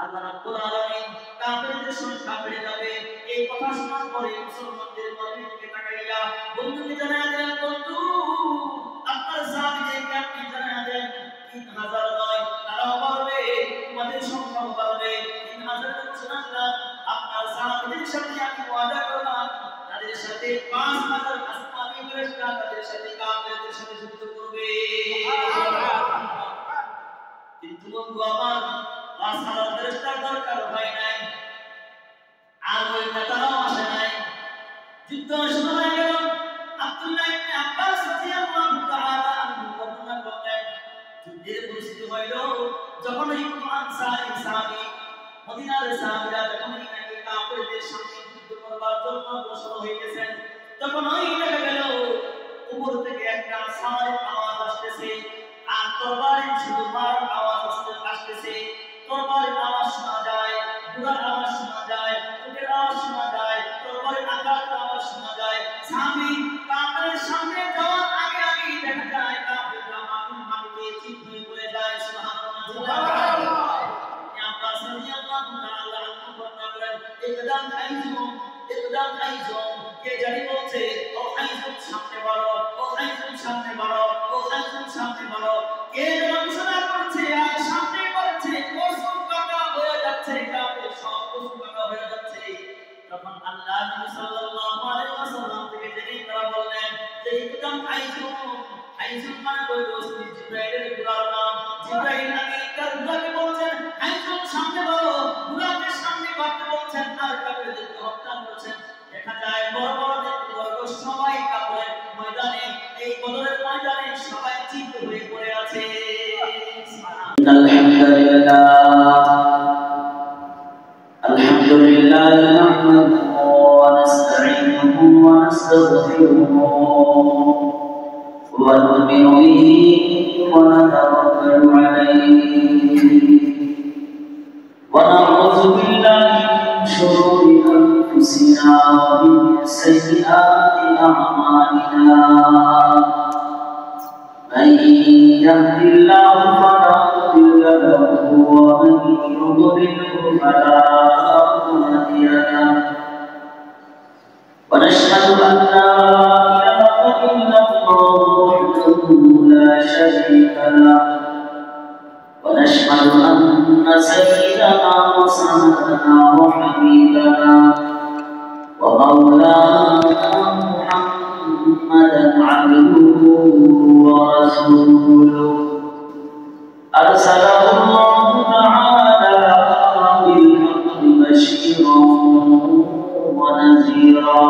আল্লাহ রাব্বুল আলামিন কাফেরদের সংখ্যা বেড়ে যাবে। এই কথা শোনার পরে মুসলমানদের মনের দিকে তাকাইয়া বন্ধুকে জানায়া দেন, বন্ধু আপনার সাহাবীদেরকে আপনি জানায়া দেন 3000 নয়, তারাও পারবে, তোমাদের সংখ্যাও পারবে। 3000 মুসলমান আপনার সাহাবীদের সাথে আমি ওয়াদা করলাম, তাদের সাথে 5000 আসমানী ফেরেশতা তাদের সাথে কাফেরদের সাথে যুদ্ধ করবে। কিন্তু বন্ধু আমার 5000 ফেরেশতার দরকার হয় নাই, আর ওই নেতারাও আসে নাই। যুদ্ধ শুরু হয়ে গেল। আব্দুল্লাহ ইবনে আব্বাস রাদিয়াল্লাহু তাআলা আনহু বর্ণনা করেন, যুদ্ধের পরিস্থিতি হইল যখন এই আনসারী সাহাবী মদিনার সাহাবীরা যখন নাকি কাফেরদের সামনে যুদ্ধ করবার জন্য অগ্রসর হইতেছেন, তখন ওই দেখা গেল উপর থেকে একটা সারের আওয়াজ আসতেছে, আর তরবারির শুরুর আওয়াজ আসতেছে। তরবারির আওয়াজ শোনা যায়, ঘোড়ার আওয়াজ শোনা যায়, উটের আওয়াজ শোনা যায়, তরবারির আঘাতের আওয়াজ শোনা যায়। সাহাবী কাফেরের সামনে যাওয়ার আগে আগে দেখা যায় কাফেররা মাটিতে চিত হয়ে পড়ে যায়। সুবহানাল্লাহ। আব্বাস রাদিয়াল্লাহু তাআলা আনহু বর্ণনা করেন, ইকদাম আইজুম, কে জানি বলছে ও আইজুম সামনে বাড়ো, ও আইজুম সামনে বাড়ো, ও আইজুম সামনে বাড়ো। কে যেন ঘোষণা করছে আর সামনে করছে, কসম কাটা হয়ে যাচ্ছে, কাফের সব কসম কাটা হয়ে যাচ্ছে। তখন আল্লাহ নবী সাল্লাল্লাহু আলাইহি ওয়াসাল্লাম থেকে জেনে তারা বললেন যে ইকদাম আইজুম মানে হলো জিবরাইলের ঘোড়ার নাম। জিবরাইল আমিন তার ঘোড়াকে বলছেন আইজুম সামনে বাড়ো, ঘোড়াকে সামনে বাড়তে বলছেন, আর কাফেরদেরকে হত্যা করছেন। দেখা যায় বড় বড় নেতৃবর্গ সবাই কাফের ময়দানে, এই বদরের ময়দানে সবাই চিত হয়ে পড়ে আছে। আলহামদুলিল্লাহ নাহমাদুহু ওয়া নাস্তাঈনুহু ওয়া নাস্তাগফিরুহু ওয়া নু'মিनु বিহি ওয়া নাতাওয়াক্কালু আলাইহি ওয়া নাউযু বিল্লাহি মিন শুরুরি আনফুসিনা ওয়া মিন sayyi'ati a'malina। من يهد الله فلا مضل له ومن يضلل فلا هادي له، ونشهد أن لا إله إلا الله وحده لا شريك له، ونشهد أن سيدنا وسندنا وحبيبنا ومولانا محمدا عبده ورسوله، أرسله الله تعالى بالحق بشيرا ونذيرا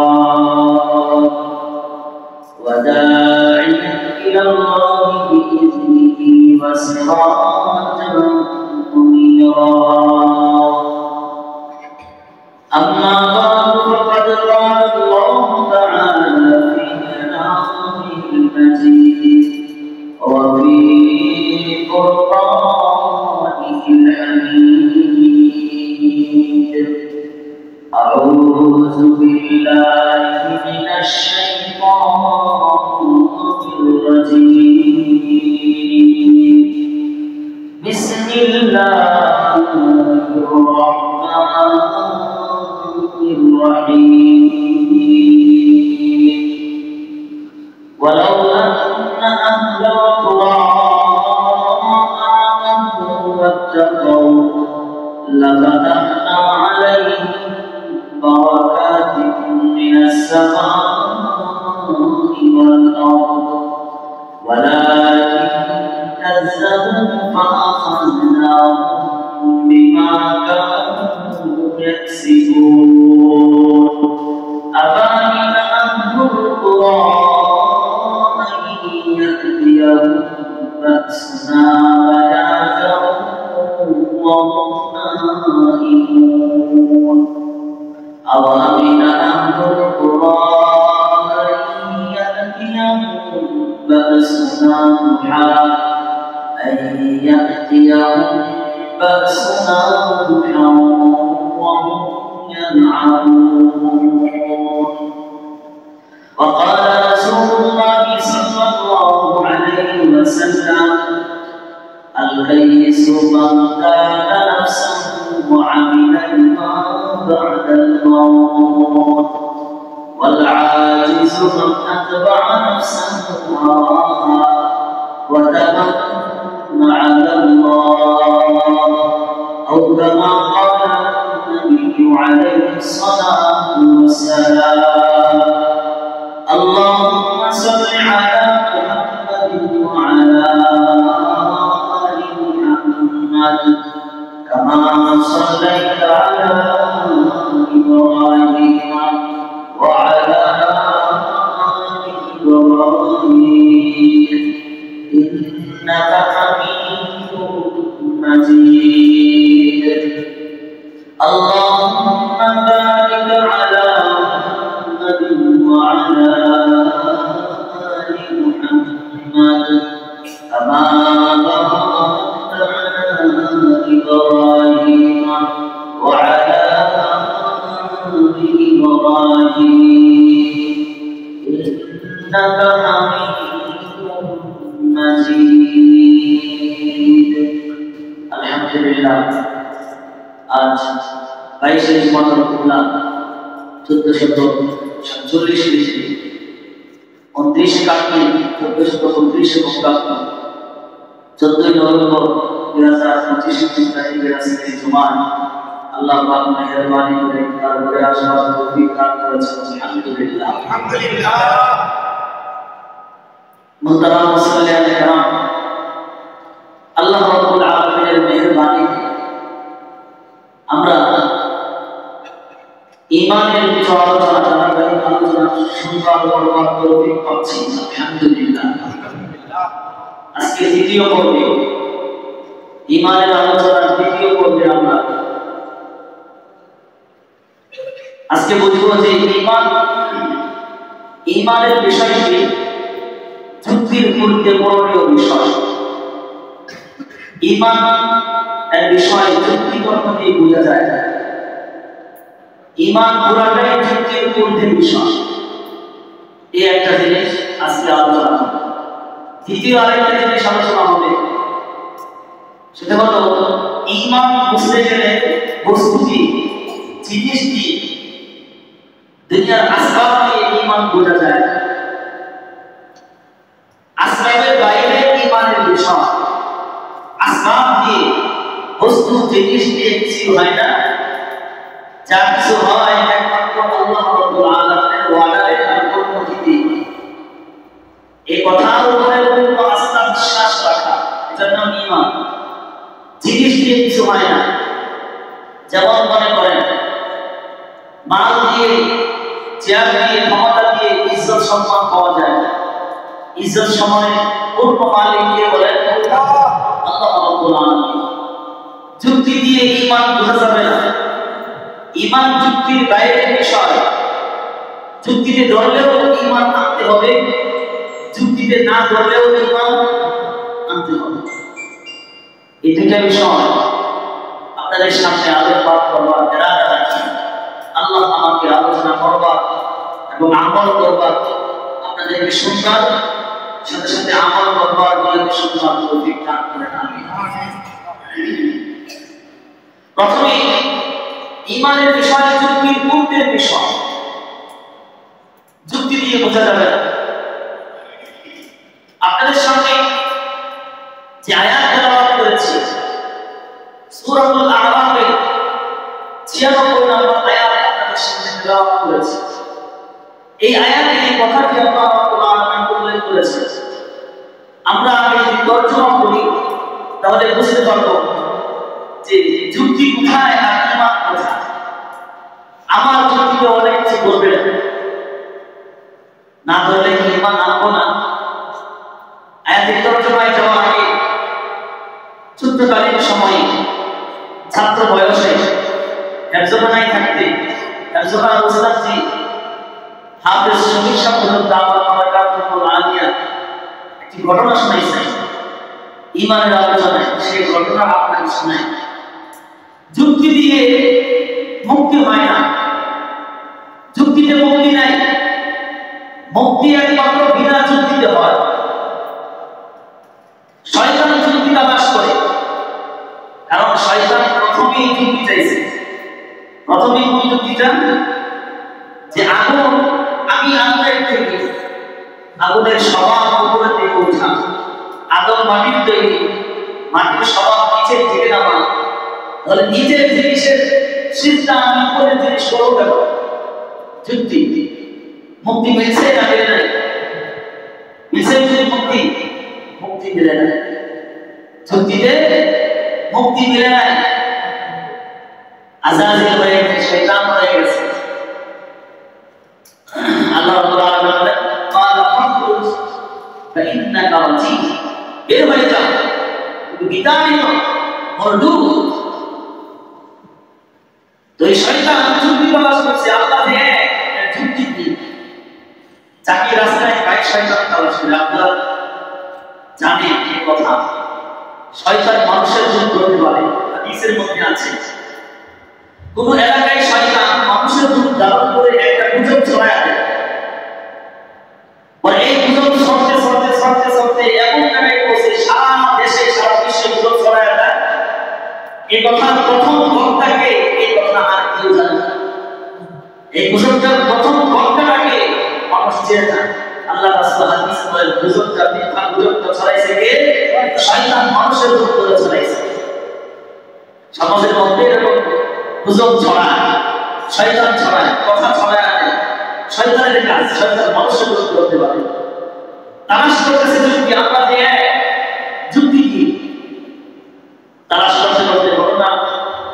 وداعيا إلى الله بإذنه وسراجا منيرا. أما بعد فقد قال الله تعالى في كلامه المجيد وفي قرآنه الحميد: أعوذ بالله من الشيطان الرجيم. بسم الله الرحمن الرحيم. ولو أن أهل القرى آمنوا واتقوا لفتحنا عليهم بركات من السماء والأرض ولكن كذبوا فأخذناهم بما كانوا يكسبون. أفأمن أهل القرى أن يأتيهم بأسنا بياتا وهم نائمون. أوأمن أهل القرى أن يأتيهم بأسنا ضحى وهم يلعبون. وقال رسول الله صلى الله عليه وسلم: الكيس من كان نفسه وعمل لما بعد الموت والعاجز من أتبع نفسه هواها وتمنى على الله أو كما قال النبي عليه الصلاة والسلام اللهم صل على محمد وعلى آل محمد كما صليت على إبراهيم وعلى آل إبراهيم إنك حميد مجيد اللهم بارك على محمد وعلى آل محمد كما باركت على إبراهيم وعلى آل إبراهيم إنك حميد مجيد الحمد لله আজ 22 জুমাতুল 1447 হিজরি 29 কার্তিক 1429 বঙ্গাব্দ 14 নভেম্বর 2025 তারিখের আজকের জুমায় আল্লাহ পাক মেহেরবানি করে তারপরে আসবার তৌফিক দান করেছেন আলহামদুলিল্লাহ আলহামদুলিল্লাহ মুহতারাম মুসলিয়ান کرام আল্লাহ রাব্বুল আলামিনের মেহেরবানি আমরা ঈমানের বিষয়ে আলোচনা ধারাবাহিক আলোচনা শুনবার করবার তৌফিক পাচ্ছি আলহামদুলিল্লাহ আজকে দ্বিতীয় পর্বে ঈমানের আলোচনার দ্বিতীয় পর্বে আমরা আজকে বুঝবো যে ঈমানের বিষয়টি যুক্তির গুরুত্বপূর্ণ বিষয় ঈমান এর বিষয় যুক্তির অর্থ দিয়ে বোঝা যায় না ঈমান পুরাটাই যুক্তির ঊর্ধ্বের বিষয় এই একটা জিনিস আজকে আলোচনা হবে দ্বিতীয় আরেকটা জিনিস আলোচনা হবে সেটা হলো ঈমান বুঝতে গেলে বস্তুটি জিনিসটি দুনিয়ার আসবাব দিয়ে ঈমান বোঝা যায় না আসবাবের বাইরে ঈমানের বিষয় আসবাব দিয়ে বস্তু জিনিস দিয়ে কিছু হয় না যা কিছু হয় একমাত্র আল্লাহ রাব্বুল আলামিনের ওয়াদারের অনুমতিতে এই কথার উপরে পূর্ণ আস্থা বিশ্বাস রাখা এটার নাম ঈমান জিনিস দিয়ে কিছু হয় না যেমন মনে করেন মাল দিয়ে চেয়ার দিয়ে ক্ষমতা দিয়ে ইজ্জত সম্মান পাওয়া যায় না ইজ্জত সময় পূর্ণ মালিককে বলেন আল্লাহ রাব্বুল আলামিন যুক্তি দিয়ে ঈমান বোঝা যাবে না ঈমান যুক্তির বাইরের বিষয় যুক্তিতে ধরলেও ঈমান আনতে হবে যুক্তিতে না ধরলেও ঈমান আনতে হবে এই দুইটা বিষয় আপনাদের সামনে আলোকপাত করবার ইরাদা রাখি আল্লাহ আমাকে আলোচনা করবার এবং আমল করবার আপনাদেরকে শুনবার সাথে সাথে আমল করবার বলে শুনবার তৌফিক দান করেন আমিন প্রথমে ঈমানের বিষয় যুক্তির পূর্বের বিষয় যুক্তি দিয়ে বোঝা যাবে না আপনাদের সামনে যে আয়াত তেলাওয়াত করেছি সূরাতুল আ'রাফের 96 নম্বর আয়াত আপনাদের সামনে তেলাওয়াত করেছি এই আয়াতে এই কথাটি আল্লাহ রাব্বুল আলামিন উল্লেখ করেছেন আমরা যদি তর্জমা করি তাহলে বুঝতে পারবো যে যুক্তি কোথায় আর ঈমান কোথায় আমার যুক্তিতে অনেক কিছু বলবে না ধরলে কি ঈমান আনবো না আয়াতের তর্জমায় যাওয়ার আগে ছোট্টকালীন সময়ে ছাত্র বয়সে হেফজখানায় থাকতে হেফজখানার উস্তাদজি হাফেজ শফিক সাহেব দাওয়াত বারাকাতুল আলিয়া একটি ঘটনা শোনাইছেন ঈমানের আলোচনায় সেই ঘটনা আপনাকে শোনাই যুক্তি দিয়ে মুক্তি হয় না যুক্তিতে মুক্তি নাই মুক্তি একমাত্র বিনা যুক্তিতে হয় শয়তান যুক্তি তালাশ করে কারণ শয়তান প্রথমেই যুক্তি চাইছে যুক্তিটা যে আগুন, আমি আগুনের তৈরি, আগুনের স্বভাব উপরে থেকে ওঠা, আগুন মাটির তৈরি, মাটির স্বভাব নিচের দিকে নামা, তাহলে নিচের জিনিসের চিন্তা আমি উপরের জিনিস করবো কেন? যুক্তি। মুক্তি মিলছে না মিলে নাই? মিলছে মুক্তি? মুক্তি মিলে নাই, যুক্তিতে মুক্তি মিলে নাই। আজাজিল হয়ে গেছে, শয়তান হয়ে গেছে। আল্লাহ রাব্বুল আলামিন বলেন ক্বালা ফাখরুজ ফাইন্নাকা রাজিম, বের হয়ে যাও, তুমি বিতাড়িত, মরদুদ। তো এই শয়তান যুক্তি প্রকাশ করছে, আল্লাহ যে এক, যুক্তি কি? চাকি রাস্তায় কায় শয়তান তালাশ করে, আপনারা জানেন এই কথা। শয়তান মানুষের যুদ্ধ করতে পারে, হাদিসের মধ্যে আছে। কোন এলাকায় শয়তান মানুষের রূপ ধারণ করে একটা গুজব ছড়ায় দেয়, আর এই গুজব ছড়তে ছড়তে ছড়তে ছড়তে এমন জায়গায় পৌঁছে সারা দেশে সারা বিশ্বে গুজব ছড়ায় দেয়। এই কথার প্রথম বক্তাকে এই কথা আর কেউ জানে না। এই গুজবটার প্রথম বক্তাটাকে মানুষ চেনে না। আল্লাহ রাসূল হাদিস বলেন, গুজবটা মিথ্যা, গুজবটা ছড়াইছে কে? শয়তান মানুষের রূপ ধরে ছড়াইছে। সমাজের মধ্যে এরকম গুজব ছড়ায়, শয়তান ছড়ায়, কথা ছড়ায় আনে, শয়তানের কাজ। শয়তান মানুষের রূপ করতে পারে। তালাশ করতেছে যুক্তি, আমরা যে যুক্তি কি তালাশ করতে করতে ঘটনা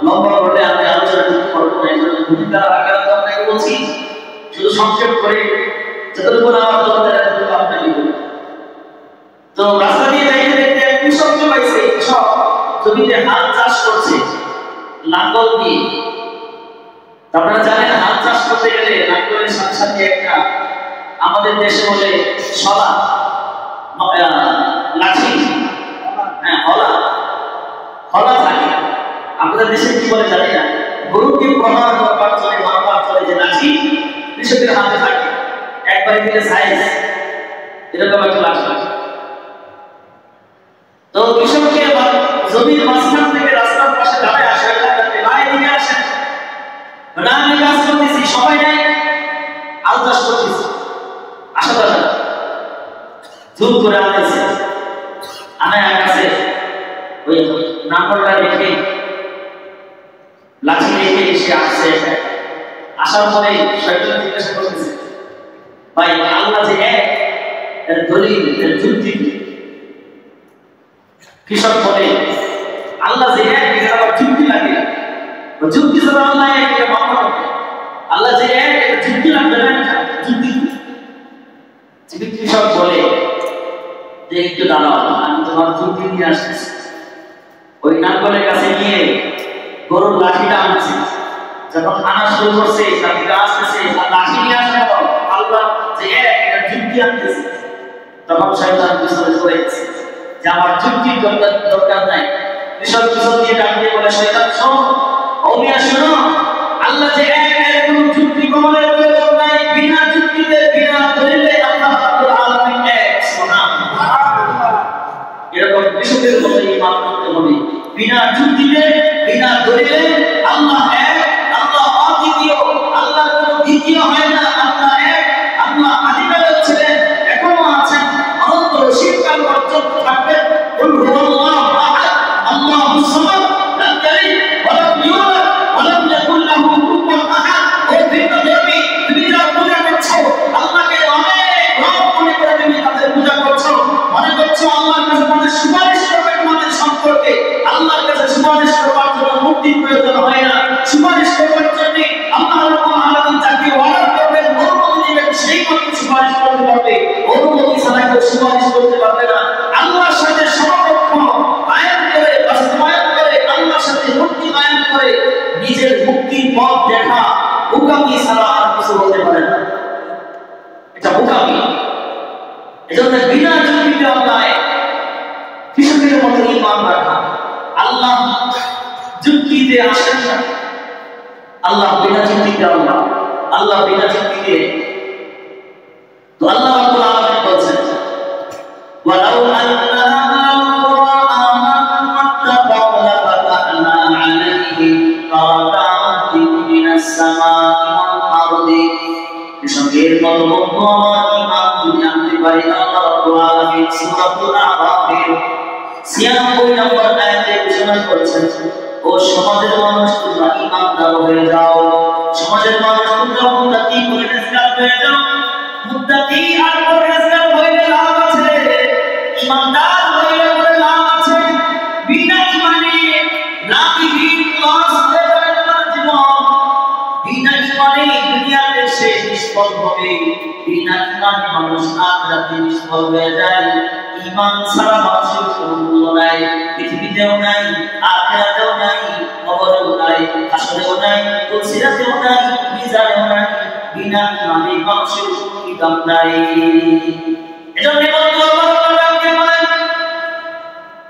লম্বা করলে আমি আলোচনা করতে পারবো না। এই জন্য ভূমিকার আকারে তো আপনাকে বলছি, শুধু সংক্ষেপ করে যতটুকু আমার দরকার এতটুকু আপনাকে বলি। তো রাস্তা দিয়ে যাইতে দেখতে এক কৃষক পাইছে, কৃষক জমিতে হাল চাষ করছে লাঙ্গল দিয়ে। আপনারা জানেন হাল চাষ করতে গেলে লাঙ্গলের সাথে সাথে একটা আমাদের দেশে বলে সলা, লাঠি, হ্যাঁ হলা, হলা থাকে। আমাদের দেশে কি বলে জানি না, গরুকে প্রহার করবার চলে, মারবার চলে যে লাঠি কৃষকের হাতে থাকে, একবারে দিলে সাইজ এরকম একটা লাঠি। তো কৃষককে জমির মাঝখান থেকে রাস্তার পাশে দাঁড়ায় আসে, ভাই এদিকে আসেন, না আমি কাজ করতেছি, সবাই নাই, আল চাষ করতেছি, আসা দাদা জোর করে আনাইছে, আনায় কাছে ওই নাম্বারটা রেখে লাঠি রেখে এসে আসছে। আসার পরে শয়তান জিজ্ঞাসা করতেছে, ভাই আল্লাহ যে এক, এর দলিল, এর যুক্তি কি? কৃষক বলে, আল্লাহ যে এক, এটা আবার যুক্তি লাগে, যুক্তি ছাড়া আল্লাহ এক, এটা মানা হবে। আল্লাহ যে এক, এটা যুক্তি লাগবে না, যুক্তি। কৃষক বলে যে একটু দাঁড়াও, আমি তোমার যুক্তি নিয়ে আসতেছি। ওই নাঙ্গলের কাছে গিয়ে গরুর লাঠিটা আনছে, যখন আনা শুরু করছে, লাঠিটা আসতেছে, লাঠি নিয়ে আসে, আল্লাহ যে এক, এটা যুক্তি আনতেছে। তখন শয়তান পিছনে পড়ে গেছে যে আমার যুক্তির দরকার নাই। কৃষক পিছন দিয়ে ডাক দিয়ে বলে, শয়তান শোন, ও মিয়া শোনো, আল্লাহ যে এক, এর কোনো যুক্তি প্রমাণের প্রয়োজন নাই। বিনা যুক্তিতে, বিনা দলিলে আল্লাহ রাব্বুল আলামিন এক। সুবহানাল্লাহ। এরকম কৃষকের মতো ঈমান করতে হবে, বিনা যুক্তিতে, বিনা দলিলে আল্লাহ এক, আল্লাহ অদ্বিতীয়, আল্লাহর কোনো দ্বিতীয় হয় না। আল্লাহ এক, আল্লাহ আদিকালেও ছিলেন, এখনো আছেন, অনন্তর শীতকাল পর্যন্ত থাকবেন। কুল হুয়াল্লাহু আহাদ, আল্লাহুস সামাদ, লাম ইয়ালিদ ওয়া লাম ইউলাদ ওয়া লাম ইয়াকুল লাহু কুফুওয়ান আহাদ। ও ভিন্নধর্মী, তুমি যারা পূজা করছো আল্লাহকে অনেক রব মনে করে, তুমি তাদের পূজা করছো, মনে করছো আল্লাহর কাছে তোমাদের সুপারিশ করবে তোমাদের সম্পর্কে। আল্লাহর কাছে সুপারিশ করবার জন্য মুক্তির প্রয়োজন হয় না। সুপারিশ করবার জন্য আল্লাহ রাব্বুল আলামিন যাকে অর্ডার করবেন, অনুমতি দিবেন, সেই মাত্র সুপারিশ করতে পারবে। অনুমতি ছাড়া কেউ সুপারিশ করতে পারবে না। আল্লাহর সাথে সমকক্ষ কায়েম করে, বাস্তবায়ন করে, আল্লাহর সাথে মুক্তি কায়েম করে নিজের মুক্তির পথ দেখা বোকামি ছাড়া আর কিছু হতে পারে না। এটা বোকামি। এজন্য বিনা যুক্তিতে আল্লাহ কৃষকের মতো ঈমান রাখা। আল্লাহ যুক্তিতে আসেন না, আল্লাহ বিনা যুক্তিতে, আল্লাহ বিনা যুক্তিতে। তো আল্লাহ রাব্বুল আলামিন বলেন, ওয়ালাউ আন্না আমানু ওয়াত্তাকাউ লাফাতাহনা আলাইহিম বারাকাতিন মিনাস সামাই এর মতো বন্ধু আমার ইমান যদি আনতে পারি আল্লাহ রাব্বুল আলামিন সূরাতুল আরাফের 96 নম্বর আয়াতে ঘোষণা করেছেন ও সমাজের মানুষ তোমরা ঈমানদার হয়ে যাও সমাজের মানুষ তোমরা মুত্তাকি পরহেজগার হয়ে যাও মুত্তাকি আর পরহেজগার হয়ে লাভ আছে ঈমানদার হয়ে লাভ আছে বিনা ঈমানে লাভহীন লস হয়ে যাবে তোমার জীবন বিনা ঈমানে দুনিয়াতে সে নিষ্ফল হবে বিনা ঈমানে মানুষ আখিরাতে নিষ্ফল হয়ে যায় ঈমান ছাড়া মানুষের কোনো মূল্য নাই পৃথিবীতেও নাই আখিরাতেও নাই কবরেও নাই হাসরেও নাই সিরাতেও নাই মিজানেও নাই বিনা ঈমানে মানুষের কোনো দাম নাই এজন্য বলতে আল্লাহকে বলেন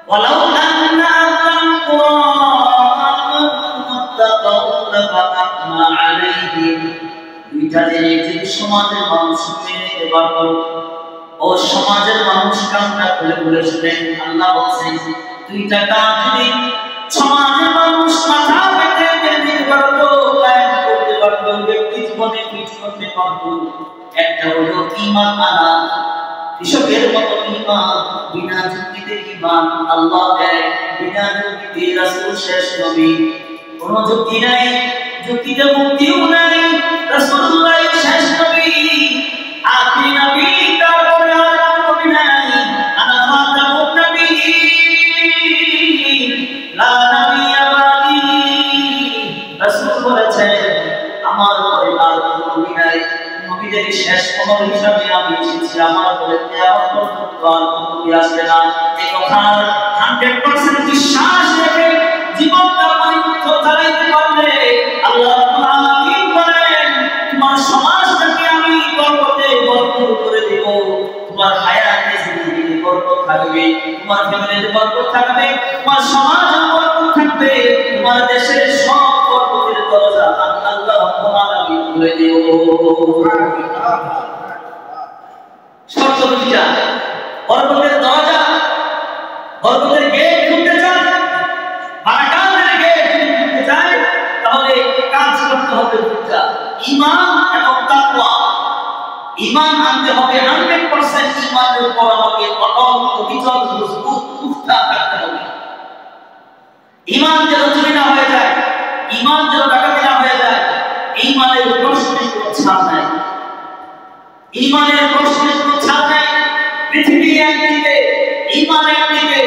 ওয়ালাউ আন্না আহলাল কুরআন মুত্তাকাউ লাফাতাহনা আলাইহিম দুইটা জিনিস সমাজের মানুষ মেনে নিতে পারতো ও সমাজের মানুষ কামটা খুলে খুলে শুনেন আল্লাহ বলছেন দুইটা কাজ যদি সমাজের মানুষ মাথা পেতে নিতে পারতো কায়েম করতে পারতো ব্যক্তি জীবনে ফিট করতে পারতো একটা হলো ঈমান আনা কৃষকের মতো ঈমান বিনা যুক্তিতে ঈমান আল্লাহ দেয় বিনা যুক্তিতে রাসূল শেষ নবী কোনো যুক্তি নাই যুক্তিতে মুক্তিও নাই রাসূলুল্লাহ শেষ নবী আখির নবী তারপরে আর নবী নাই আনা খাতামুন নবিয়্যিন লা নবিয়্যা বাদি রাসূল বলেছেন আমার পরে আর নবী নাই নবীদের শেষ খবর হিসাবে আমি এসেছি আমার পরে কিয়ামত পর্যন্ত আর নবী আসবে না এই কথার 100% বিশ্বাস রেখে জীবনটা পরিপূর্ণ চালাতে পারলে আল্লাহ রাব্বুল আলামিন বলেন তোমার সমাজটাকে আমি বরকতে ভরপুর করে দেব তোমার হায়াতে জিন্দেগিতে বরকত থাকবে তোমার ফ্যামিলিতে বরকত থাকবে তোমার সমাজে বরকত থাকবে তোমার দেশের সব বরকতের দরজা আমি আল্লাহ রাব্বুল আলামিন খুলে দেব শর্ত দুইটা বরকতের দরজা বরকতের গেট খুলতে চান বারাকাতের গেট খুলতে চান তাহলে কাজ করতে হবে দুইটা ঈমান এবং তাকওয়া ঈমান আনতে হবে 100% ঈমানের উপর আমাকে অটল অবিচল মজবুত পুখতা থাকতে হবে ঈমান যেন চুরি না হয়ে যায় ঈমান যেন ডাকাতি না হয়ে যায় ঈমানের প্রশ্নে কোনো ছাড় নাই ঈমানের প্রশ্নে কোনো ছাড় নাই পৃথিবী একদিকে ঈমান একদিকে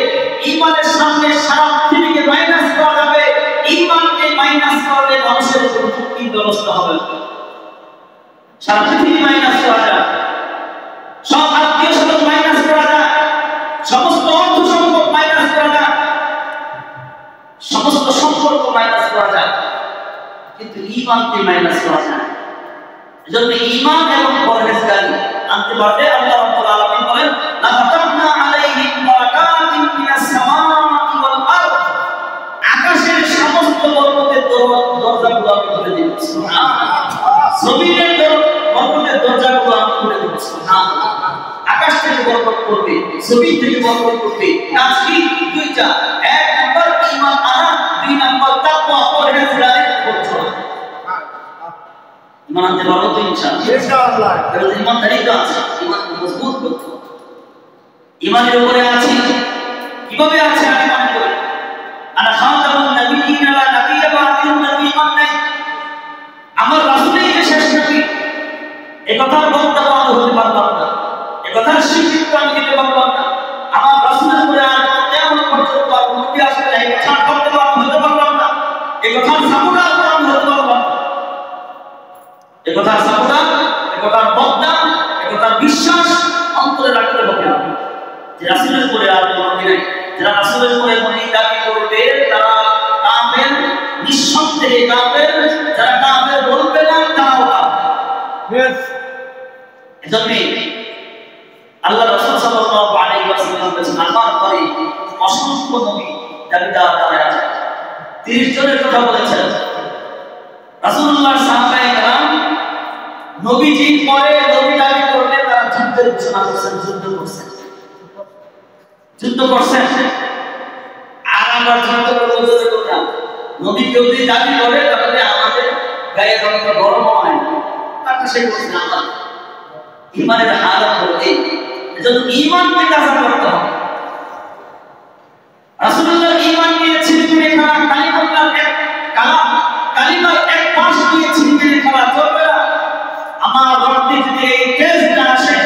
ঈমানের সামনে সারা পৃথিবীকে মাইনাস করা যাবে ঈমানকে মাইনাস করলে মানুষের কোনো মুক্তির ব্যবস্থা হবে না সারা পৃথিবী মাইনাস করা যায় সব আত্মীয় স্বজন মাইনাস করা যায় সমস্ত অর্থ সম্পদ মাইনাস করা যায় সমস্ত সম্পর্ক মাইনাস করা যায় কিন্তু ঈমানকে মাইনাস করা যায় এজন্য ঈমান এবং পরহেজগারি আনতে পারলে আল্লাহ রাব্বুল আলামিন বলেন লা ফাতাহনা আলাইহিম বারাকাতিন মিনাস সামাই ওয়াল আরদ আকাশের সমস্ত বরকতের দরজাগুলো আমি খুলে দেব সুবহানাল্লাহ জমিনের বরকতের দরজাগুলো আমি খুলে দেব সুবহানাল্লাহ আকাশ থেকে বরকত করবে জমিন থেকে বরকত করবে কাজ কি দুইটা এক নাম্বার ঈমান আনা দুই নাম্বার তাকওয়া পরহেজগারি করতে হবে ঈমান আনতে পারবো তো ইনশাআল্লাহ তাহলে ঈমানদারি তো আছে ঈমান মজবুত করতে হবে ঈমানের উপরে আছি কিভাবে আছে আমি মনে করি আনা খাতামুন নবিয়্যিন লা নবিয়্যা বা'দিহি নবী ঈমান নাই আমার রাসূলই যে শেষ নবী এই কথার বক্তব্য আমি হতে পারলাম না এই কথার স্বীকৃতি আমি দিতে পারলাম না আমার রাসূলের উপরে আর কিয়ামত পর্যন্ত আর নবী আসবে না এই কথা বলতে আমি হতে পারলাম না এই কথার সামুরা আমি হতে পারলাম না এই কথার সামুরা এই কথার বক্তা এই কথার বিশ্বাস অন্তরে রাখতে হবে যে রাসূলের উপরে আর নবী নাই যারা রাসূলের উপরে মনে দাবি করবে তারা কাফের নিঃসন্দেহে কাফের যারা কাফের বলবে না তারাও কাফের এজন্য আল্লাহ রাসূল সাল্লাল্লাহু আলাইহি ওয়াসাল্লাম বলেছেন আমার পরে অসংখ্য নবী দাবিদার তারা আছে 30 জনের কথা বলেছেন রাসূলুল্লাহর সাহাবায়ে কেরাম নবীজির পরে নবী দাবি করলে তারা যুদ্ধের ঘোষণা করছেন যুদ্ধ করছেন আর আমরা যুদ্ধ করতে করতাম নবী কেউ যদি দাবি করে তাহলে আমাদের গায়ে রক্ত গরম হয় না তাকে সে করছে আমরা ইমানের হালত হলো এই, এজন্য ইমানকে কাজা করতে হবে। রাসূলুল্লাহ ঈমান নিয়ে ছিনিয়ে খাওয়া কালিমার এক পাশ দিয়ে ছিনিয়ে খাওয়া চলবে না। আমার রক্তে যদি এই কেস না আসে,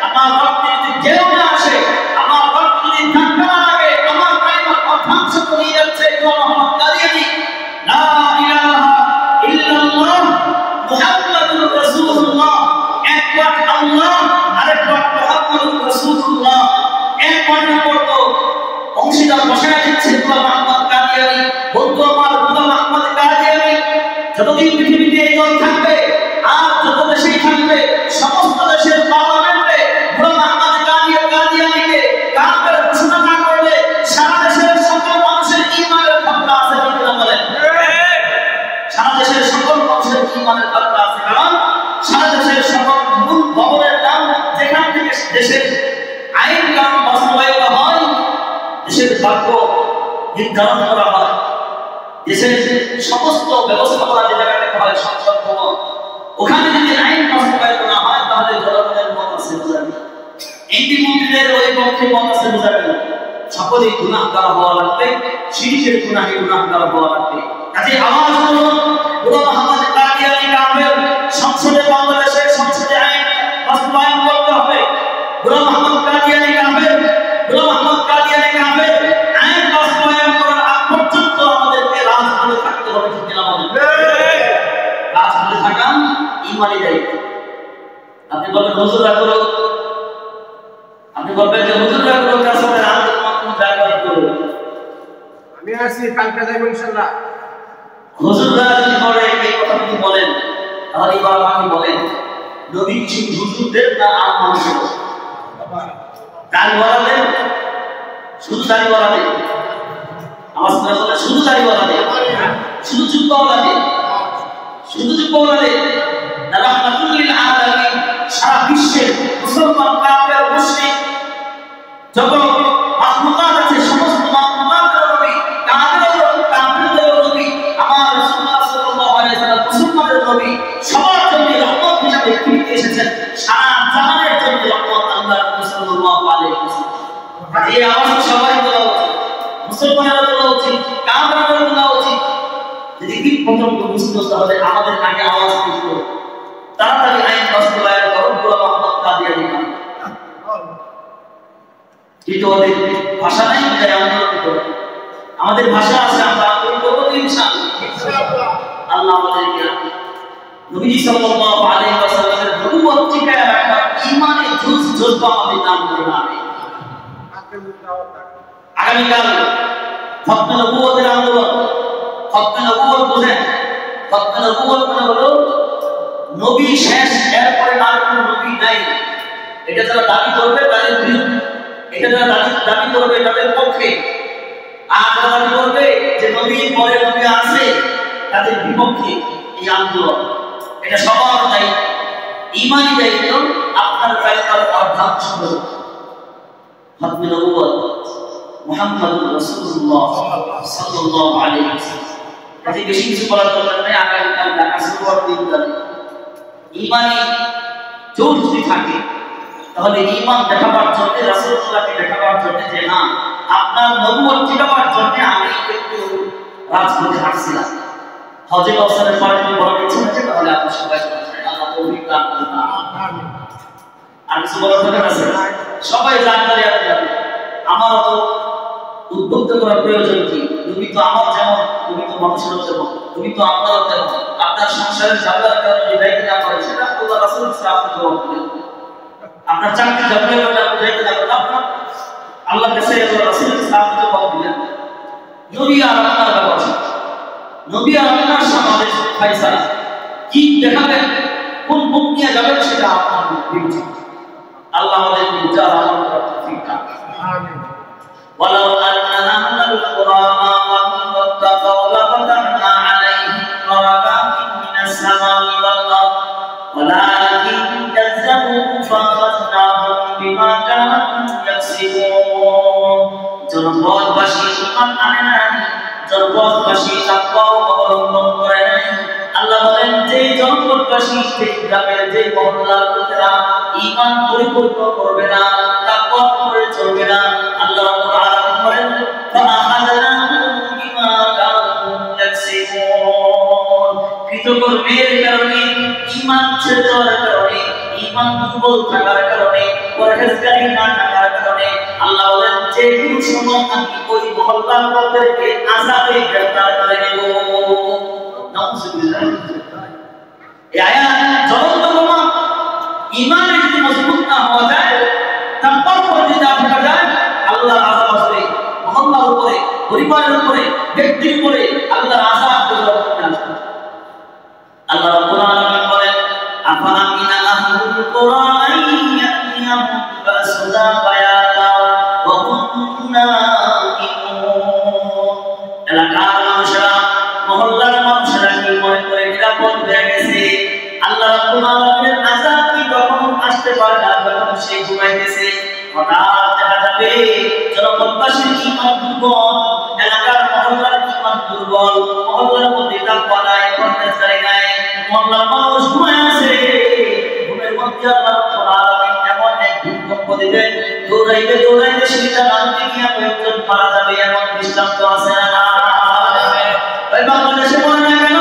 আমার রক্তে যদি ঢেউ না আসে, আমার রক্তে যদি ধাক্কা না লাগে, আমার কালিমা অধ্বংস করে যাচ্ছে। মুহাম্মদ কালিয়ানি লা ইলাহা ইল্লাল্লাহ মুহাম্মাদুর রাসূলুল্লাহ, এক ওয়াক্ত আল্লাহ আরেক ওয়াক্ত মুহাম্মাদুর রাসূলুল্লাহ, এক ওয়াক্ত পড়তো অংশীদার বসায় দিচ্ছে গোলাম আহমদ কাদিয়ানী। বন্ধু আমার গোলাম আহমদ কাদিয়ানী যতদিন পৃথিবীতে এই দল থাকবে আর যত দেশেই থাকবে, সমস্ত দেশের পার্লামেন্টে গোলাম আহমদ কাদিয়ানীকে কাফের ঘোষণা না করলে সারা দেশের সকল মানুষের ঈমানের খতরা আছে কিনা বলেন? সারা দেশের সকল মানুষের ঈমানের খতরা আছে, কারণ সারা দেশের সকল মূল ভবনের নাম যেখান থেকে দেশের আইন কানুন বাস্তবায়িত হয়, দেশের ভাগ্য নির্ধারণ করা হয়, দেশের সমস্ত ব্যবস্থাপনা যে জায়গা থেকে হয় সংসদ ভবন, ওখানে যদি আইন বাস্তবায়িত না হয় তাহলে জনগণের মত আছে বোঝাবে না, এমপি মন্ত্রীদের ওই পক্ষে মত আছে বোঝাবে না, সকলেই গুনাহগার হওয়া লাগবে, শিরকের গুনাহগার হওয়া লাগবে। কাজে আওয়াজ তুলুন, গোলাম আহমদ কাদিয়ানী কাফের, সংসদে বাংলাদেশের সংসদে আইন বাস্তবায়ন করতে হবে। গোলাম আহমদ কাদিয়ানী কাফের, গোলাম আহমদ কাদিয়ানী কাফের, আইন বাস্তবায়ন করার আগ পর্যন্ত আমাদেরকে রাজপথে থাকতে হবে, ঠিক না বলেন? রাজপথে থাকা ঈমানি দায়িত্ব। আপনি বলবেন হুজুররা করো, আপনি বলবেন যে হুজুররা করো, কাছে রাজপথে জায়গা করো, আমি আসি কালকে যাব ইনশাআল্লাহ। হুজুররা যদি করে এই কথা যদি বলেন, তাহলে এবার আপনি বলেন নবী কিছু হুজুরদের না আর মানুষের? দাড়িওয়ালাদের, শুধু দাড়িওয়ালাদের, আমার সাথে বলে শুধু দাড়িওয়ালাদের, শুধু যুব্বাওয়ালাদের, শুধু যুব্বাওয়ালাদের না রাহমাতুল লিল আলামিন, সারা বিশ্বের মুসলমান কাফের মুশরিক যত মাখলুকাত আছে সমস্ত মাখলুকাতের নবী, কাফেরদের নবী, আমার রাসূলুল্লাহ সাল্লাল্লাহু আলাইহি ওয়াসাল্লাম মুসলমানের নবী, সবার জন্য রহমত হিসেবে পৃথিবীতে এসেছেন, সারা জাহানের জন্য রহমত আল্লাহ সাল্লাল্লাহু আলাইহি ওয়াসাল্লাম। এই আওয়াজ সবাই বলা উচিত, মুসলমানেরা বলা উচিত, কাফেররা বলা উচিত। যদি কি প্রথম বুঝতে তাহলে আমাদের আগে আওয়াজ তুলতে, তাড়াতাড়ি আইন বাস্তবায়ন করো, গোলাম আহমদ কাদিয়ানী কাফের। কিন্তু ওদের ভাষা নাই, তাই আন্দোলন করবে। আমাদের ভাষা আছে, আমরা আন্দোলন করবো ইনশাআল্লাহ। আল্লাহ আমাদেরকে নবী সাল্লাল্লাহু আলাইহি ওয়াসাল্লামের নবুয়ত টিকায় রাখা ঈমানের জজ্বা আমাদের নাম করে নামে। আগামীকাল খতমে নবুয়তের আন্দোলন। খতমে নবুয়ত বোঝেন? খতমে নবুয়ত মানে হলো নবী শেষ, এরপরে আর কোনো নবী নাই। এটা যারা দাবি করবে তাদের বিরুদ্ধে, এটা যারা দাবি করবে তাদের পক্ষে, আর যারা দাবি করবে যে নবীর পরে নবী আছে তাদের বিপক্ষে এই আন্দোলন। এটা সবার দায়িত্ব, ঈমানি দায়িত্ব, আপনার দায়িত্বের অর্ধাংশ হলো খতমে নবুয়ত মুহাম্মাদুর রাসূলুল্লাহ সাল্লাল্লাহু আলাইহি ওয়াসাল্লাম। কাজে বেশি কিছু বলার দরকার নেই, আগামীকাল ঢাকা সুপার দিনদারে ঈমানি জোর যদি থাকে তাহলে ঈমান দেখাবার জন্য, রাসূলুল্লাহকে দেখাবার জন্য যে না আপনার নবুয়ত টিকাবার জন্য আমি একটু রাজপথে হাঁটছিলাম, হজে কাউসারের পরে যদি বড় ইচ্ছা থাকে তাহলে আপনি সবাই আল্লাহ তৌফিক দান করুন। আমিন। আর কিছু বলার দরকার আছে? সবাই জানকারি যাবে। আমার তো উদ্বুদ্ধ করার প্রয়োজন কি? তুমি তো আমার যেমন, তুমি তো মানুষের যেমন, তুমি তো আপনার যেমন, আপনার সংসারের ঝামেলার কারণে যে দায়িত্ব না করে সেটা আল্লাহ রাসূল আপনি জবাব দিবেন। আপনার চাকরি ঝামেলার কারণে আপনি দায়িত্ব না করেন, আপনার আল্লাহ কাছে আল্লাহ রাসূল আপনি জবাব দিবেন। নবী আর আপনার ব্যবস্থা, নবী আর আপনার সমাজের ফায়সালা কি দেখাবেন, কোন মুখ নিয়ে যাবেন সেটা আপনার বিবেচনা। আল্লাহ আমাদের বুঝার আমল করার তৌফিক দান করুন। আমিন। ওয়ালাউ আন্না আহলাল কুরআ আমানু ওয়াত্তাকাউ লাফাতাহনা আলাইহিম বারাকাতিন মিনাস সামাই ওয়াল আরদ ওয়ালাকিন কাযযাবু ফাআখাযনাহুম বিমা কানু ইয়াকসিবুন। জনপদবাসী ঈমান আনে নাই, জনপদবাসী তাকওয়া অবলম্বন করে নাই। আল্লাহ বলেন যে জনপদ প্রতিবেশী সেই গ্রামের যে মহল্লার লোকেরা ঈমান পরিপূর্ণ করবে না, তাকওয়া করে চলবে না, আল্লাহ রাব্বুল আলামিন বলেন ফাআখাযনাহুম বিমা কানু ইয়াকসিবুন। কৃতকর্মের কারণে, ঈমান ছেড়ে দেওয়ার কারণে, ঈমান দুর্বল থাকার কারণে, পরহেজগারি না থাকার কারণে আল্লাহ বলেন যে কোনো সময় আমি ওই মহল্লার লোকদেরকে আযাবে গ্রেফতার করে নেব। নাউযুবিল্লাহ। এই আয়াত জ্বলন্ত প্রমাণ। ঈমানে যদি মজবুত না হওয়া যায়, তাকওয়ার উপর যদি না থাকা যায়, আল্লাহর আযাব আসবে মহল্লার উপরে, পরিবারের উপরে, ব্যক্তির উপরে আল্লাহর আযাব আসবে। আল্লাহ রাব্বুল আলামিন বলেন আফামিনা আহলুল কুরআন ইয়াতিয়াহুম বাসুনা বায়াতা ওয়া হুম নাঈমুন। এলাকার মানুষরা, মহল্লার মানুষরা কি মনে করে নিরাপদ হয়ে গেছে? আল্লাহ রাব্বুল আলামিনের আযাব কি কখন আসতে পারে না, যখন সে ঘুমাইতেছে। হঠাৎ দেখা যাবে জনপদবাসীর ঈমান দুর্বল, এলাকার মহল্লার ঈমান দুর্বল, মহল্লার মধ্যে তাকওয়া নাই, পরহেজগারি নাই, মহল্লার মানুষ ঘুমায় আছে। ঘুমের মধ্যে আল্লাহ রাব্বুল আলামিন এমন এক ভূমিকম্প দিবেন, দৌড়াইতে দৌড়াইতে সেটা নামতে গিয়ে কয়েকজন মারা যাবে, এমন দৃষ্টান্ত আছে না? ওই বাংলাদেশে মনে হয় কেন?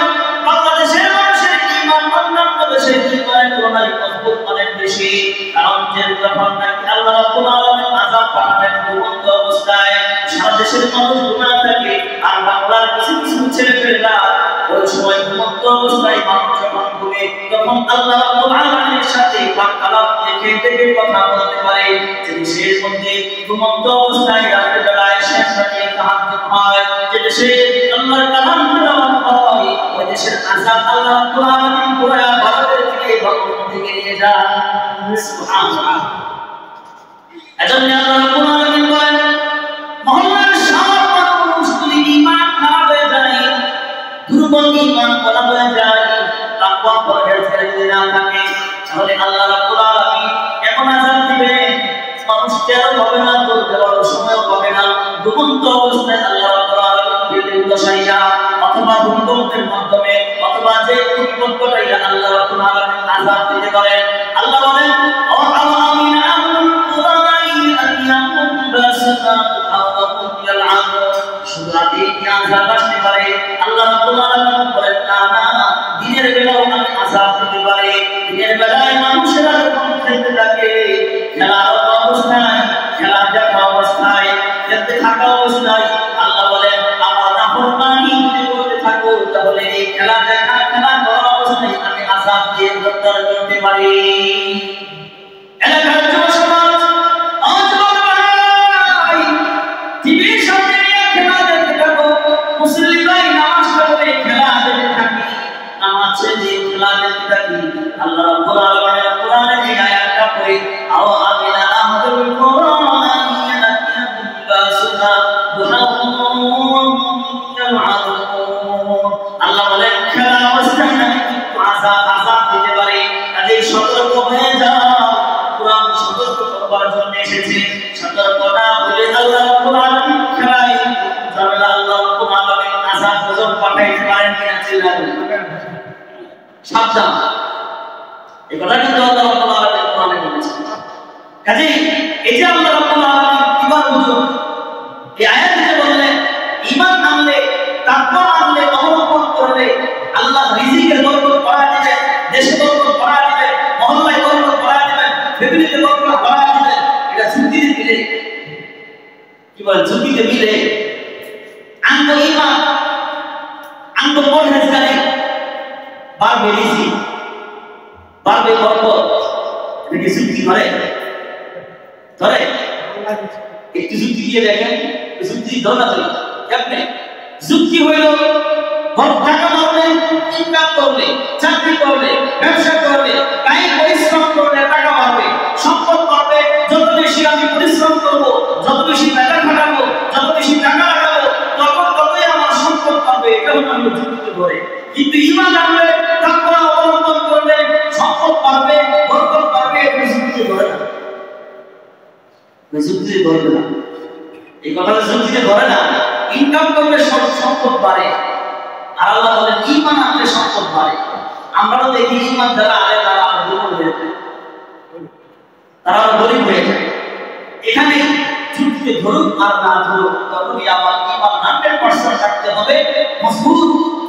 বাংলাদেশের মানুষের ঈমান অন্যান্য দেশের ঈমানের তুলনায় মজবুত অনেক বেশি। কারণ যখন নাকি আল্লাহ রাব্বুল আলামিন আযাব পাঠাবেন ঘুমন্ত অবস্থায়, সারা দেশের মানুষ ঘুমায় থাকে, আর বাংলার কিছু কিছু ছেলেপেলেরা ওই সময় ঘুমন্ত অবস্থায় মানুষ যখন ঘুমে, তখন আল্লাহ রাব্বুল আলামিনের সাথে বাক্যালাপ দেখে দেখে কথা বলতে পারে। যে দেশের মধ্যে ঘুমন্ত অবস্থায় রাতের বেলায় শেষ রাতে তাহাজ্জুদ হয়, যে দেশে আল্লাহর কালাম তেলাওয়াত হয়, ওই দেশের আযাব আল্লাহ রাব্বুল আলামিন পুরো ভারতের দিকে ভারতের দিকে নিয়ে যান। সুবহানাল্লাহ। এজন্য আল্লাহ রাব্বুল আলামিন বলেন মহল্লার সব মানুষ যদি ঈমান খারাপ হয়ে যায়, দুর্বল ঈমান বলা হয়ে যায়, তাকওয়া পরহেজগারি যদি না থাকে, তাহলে আল্লাহ রাব্বুল আলামিন এমন আযাব দিবেন মানুষ টের পাবে না, বলতে পারো সময় পাবে না। ঘুমন্ত অবস্থায় আল্লাহ রাব্বুল আলামিন বিদ্যুৎ দশাইয়া অথবা ভূমিকম্পের মাধ্যমে অথবা যে বিপদটাইয়া আল্লাহ রাব্বুল আলামিন আযাব দিতে পারেন। আল্লাহ বলেন আমিন আহলুল কুরআন ইয়াতিয়াহুম বাসুনা ওয়া হুম ইয়ালআনুন। শুধু রাতে কি আযাব আসতে পারে? আল্লাহ রাব্বুল আলামিন বলেন না না, দিনের বেলাও আমি আযাব দিতে পারি। দিনের বেলায় মানুষেরা যখন খেলতে থাকে, খেলার অবস্থায়, খেলা দেখা অবস্থায়, খেলতে থাকা অবস্থায় আল্লাহ বলেন আমার নাফরমানি করতে থাকো, তাহলে এই খেলা দেখা, খেলা করা অবস্থায় আমি আযাব দিয়ে গ্রেফতার করতে পারি। এলাকার যুব সমাজ, টিভির সামনে খেলা দেখতে থাকো, মুসলিম ভাই নামাজ পড়বে, খেলা দেখতে থাকি, নামাজ ছেড়ে খেলা দেখতে থাকি। আল্লাহ রাব্বুল আলামিনের কোরআনে এই আয়াতটা পড়ে আও আমিনা আহলুল কুরআন ইয়াতিয়াহুম বাসুনা ওয়া হুম ইয়ালআনুন। আল্লাহ বলেন খেলা অবস্থায় আমি কিন্তু আযাব দিতে পারি, কাজেই সতর্ক হয়ে যাও। কোরআন সতর্ক করবার জন্য এসেছে, সতর্কতা বলে আল্লাহ রাব্বুল আলামিন খেলায় ঝামেলা আল্লাহ রাব্বুল আলামিন আযাব গজব পাঠাইতে পারেন কিনা চিল্লাবেন সাবধান। এই কথা কিন্তু আল্লাহ রাব্বুল আলামিন কোরআনে বলেছেন। কাজেই এই যে আল্লাহ রাব্বুল আলামিন কিবার বুঝুন, এই আয়াতে বললেন ঈমান আনলে, তাকওয়া আনলে, অবলম্বন করলে আল্লাহ রিজিকের বরকত বাড়ায় দিবেন, দেশে বরকত বাড়ায় দিবেন, মহল্লায় বরকত বাড়ায় দিবেন, ফ্যামিলিতে বরকত বাড়ায় দিবেন। এটা যুক্তিতে মিলে, কি বলে যুক্তিতে মিলে। আনন্দ ঈমান, আনন্দ পরহেজগারি বাড়বে, রিজিক বাড়বে, বরকত। এটা কি যুক্তি ধরে? ধরে? একটু যুক্তি দিয়ে দেখেন, যুক্তি ধরে না ধরে কেমনে? যুক্তি হইল টাকা মারলে, ইনকাম করলে, চাকরি করলে, ব্যবসা করলে, কায়িক পরিশ্রম করলে টাকা বাড়বে, সম্পদ বাড়বে। যত বেশি আমি পরিশ্রম করব, যত বেশি টাকা খাটাবো, যত বেশি টাকা লাগাবো, ততই আমার সম্পদ বাড়বে। এটা হলো আমি যুক্তিতে ধরে। কিন্তু ঈমান আনলে, তাকওয়া অবলম্বন করলে সম্পদ বাড়বে, বরকত বাড়বে। এটা যুক্তিতে ধরে না, যুক্তিতে ধরে না। এই কথাটা যুক্তিতে ধরে না। ইনকাম করলে সম্পদ বাড়ে, আর আল্লাহ বলেন ঈমান আনলে সম্পদ বাড়ে। আমরাও দেখি ঈমান যারা আলে তারা আরো দুর্বল হয়ে যায়, তারা আরো গরিব হয়ে যায়। এখানে যুক্তিতে ধরুক আর না ধরুক, তখনই আমার ঈমান 100% থাকতে হবে, মজবুত